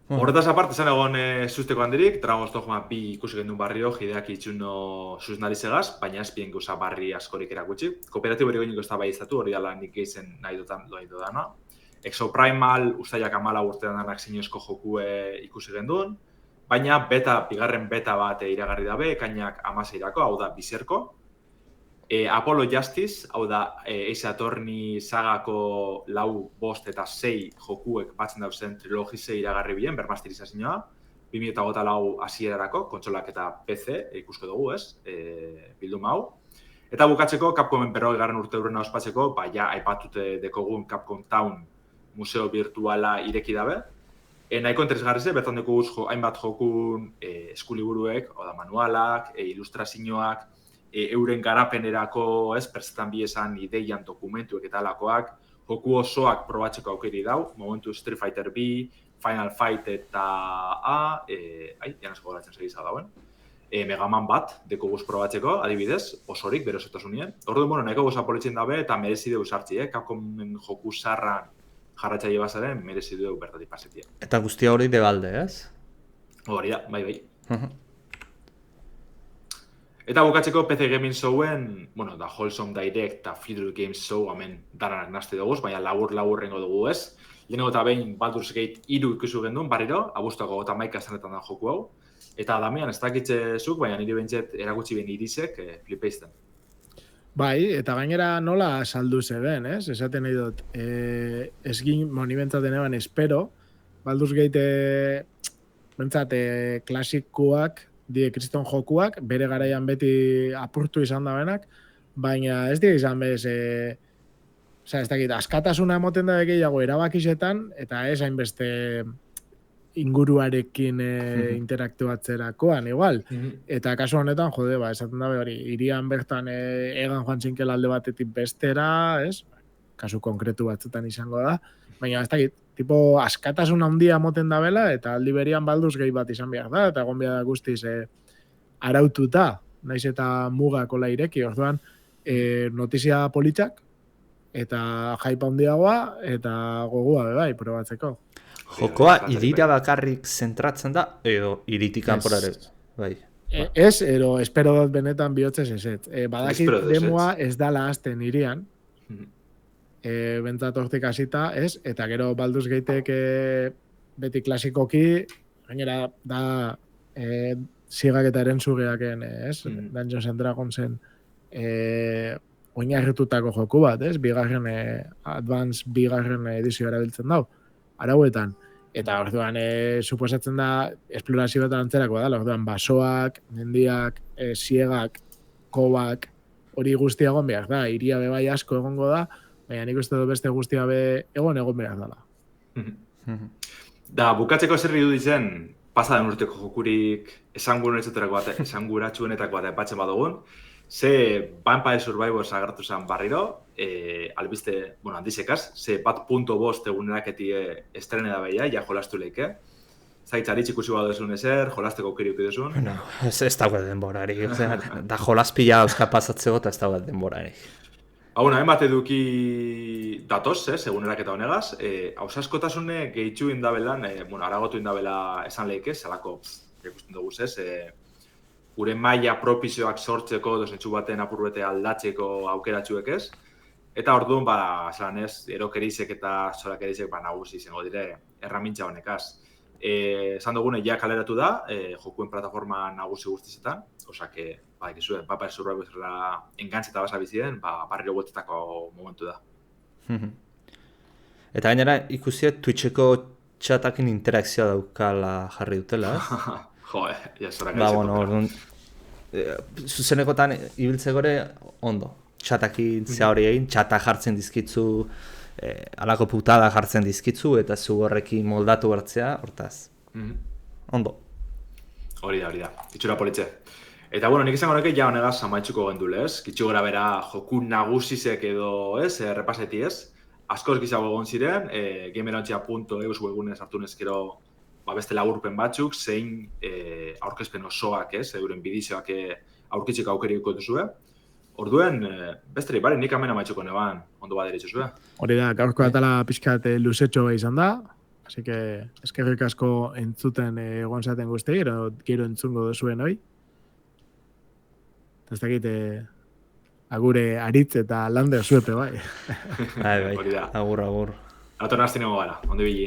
Horretaz aparte zen egon susteko handirik, Dragon's Dogma 2 ikusi gendun barrio, Hideaki Itsuno zuznarizegaz, baina espien gauza barri askorik erakutsi. Kooperatibo hori goiniko ez da bai izatu, hori dala nik geizen nahi dudana. Exoprimal, ustaiak 14 urtean danak zinezko jokue ikusi gendun, baina bigarren beta bat iragarri dabe, ekainak 16-ako, hau da Bizerko. Apollo Justice, hau da Ace Attorney sagako 4, 5 eta 6 jokuek batzen dauzen trilogise iragarri bilen, bermasterizazioa, 2024 hasierarako, kontsolak eta PC ikusko dugu, bilduma hau. Eta bukatzeko, Capcomen 40. urte hurrena ospatzeko, aipatute dekogun Capcom Town museo virtuala ireki dabe. Nahiko interesgarrize, bertan dugu hainbat jokun eskuliburuek, manualak, ilustrazioak, euren garapenerako, ez, perzetan bi esan ideian dokumentuek eta alakoak, joku osoak probatzeko aukeri dau, momentu Street Fighter B, Final Fight eta janazko goratzen segiza dauen. Mega Man bat, deko guz probatzeko, adibidez, osorik, bero zetosunien. Orduan, bueno, nahiko goza politzen dabe eta merezi deu sartzi, Capcomen joku sarran jarratzaile bazaren, merezi deu bertatik pasetia. Eta guztia hori debalde, ez? Hori da, bai. Eta bukatzeko PC Gaming Showen, bueno, da Wholesome Direct eta Future Games Show hemen daranak nazte dugu, baina labur-laburrengo dugu ez. Lehenengo eta behin Baldur's Gate 3 ikusu gendun, barriro, abuztuako 11 zanetan da joku hau. Eta Damian, ez dakitzezuk, baina nire bentzet erakutsi ben irizek flipeizten. Bai, eta gainera nola saldu zeben, ez? Esaten nahi dut, esgin monibentzaten eban espero, Baldur's Gate bentzat klasikoak, die kriston jokuak, bere garaian beti apurtu izan da benak, baina ez dira izan bez, ez dakit, askatasuna emoten da gehiago erabakisetan, eta ez hainbeste inguruarekin interaktuatzerakoan, igual. Eta kasu honetan, jode, esaten dabe hori, irian bertan egan joan txinkel alde batetik bestera, ez? Kasu konkretu batzutan izango da. Baina, ez dakit, tipo askatasun handia moten dabela, eta aldi berian Baldur's Gate bat izan behar da, eta egon behar da guztiz araututa, naiz eta mugakola ireki, orduan, notizia politxak, eta hype handiagoa, eta gogua bai, probatzeko. Jokoa irira bakarrik zentratzen da, edo iritik kanporare, bai. Ez, ero espero dut benetan bihotzez ez. Badakit demoa ez dala hasten irian, bentzat hortik hasita, ez? Eta gero Baldur's Gateek beti klasikoki, gainera da zigak eta erentzugeaken, ez? Dungeons and Dragonsen oinarritutako joku bat, ez? Bigarren, Advance bigarren edizio erabiltzen dau, arauetan. Eta orduan, suposatzen da, esplorazio bat antzerako da, orduan, basoak, mendiak, ziegak, kobak, hori guztia egon behar da, iria bebai asko egongo da, baina nik uste dut beste guztia egon behar dela. Da, bukatzeko zer iruditzen, pasaden urteko jokurik esanguratsuenetako bat epatzen badugun, ze Vampire Survivors agertu zen barriro, albiste, bueno, handizekaz, ze bat.5 eguneraketi estrene da behia, ja jolastu leike. Zaitzaritz ikusi baduzun ezer, jolasteko aukeri ukiduzun. No, ez daugat denborari, da jolaspila euska pasatzeko eta ez daugat denborari. Hauna, bat eduki datoz, eguneraketa honegaz, hausaskotasune gehitxu indabelan, aragotu indabela esan leike, zelako ikusten dugu gure maila propizioak sortzeko, dozentxu baten apurbete aldatzeko aukeratxuek ez. Eta orduan, zelan ez, erokerizek eta zorakerizek nagusi izango dire erramintza honekaz. Esan dugune, ja kaleratu da, jokuen plataforma nagusi guztizetan, osake, ikizuen, Vampire Survivorsera engantzeta basa bizien, barriro guetetako momentu da. Eta gainera, ikusiet Twitcheko txatakin interakzioa daukala jarri dutela, ez? Jo, ja zorakerizek. Orduan, zuzenekotan ibiltzegore ondo. Txatakin zea hori egin, txata jartzen dizkitzu, alako putada jartzen dizkitzu, eta zu horrekin moldatu hartzea, hortaz. Ondo. Hori da, itxura politxe. Eta, nik izango neke ja honegaz amaitxuko gendule, ez? Kitxu gara bera joku nagusizek edo, ez? Repaseti, ez? Askoz gizago egon ziren, gamerantzia.eus webgunez hartu nezkero beste laburpen batzuk, zein aurkezpen osoak, ez? Euren bidizioak aurkitzeko aukeriko duzue. Orduen, besteri, bari, nik amena maitxuko neban, ondo bat deritzu zuen. Hori da, gaurko atala pixkat luzetxo izan da, así que eskerrik asko entzuten egon zaten guzti, gero entzungo duzuen hoi. Ez dakit, agure aritz eta lande zuepe, bai. Bai, agur. Ato nazti nago gara, ondo bili.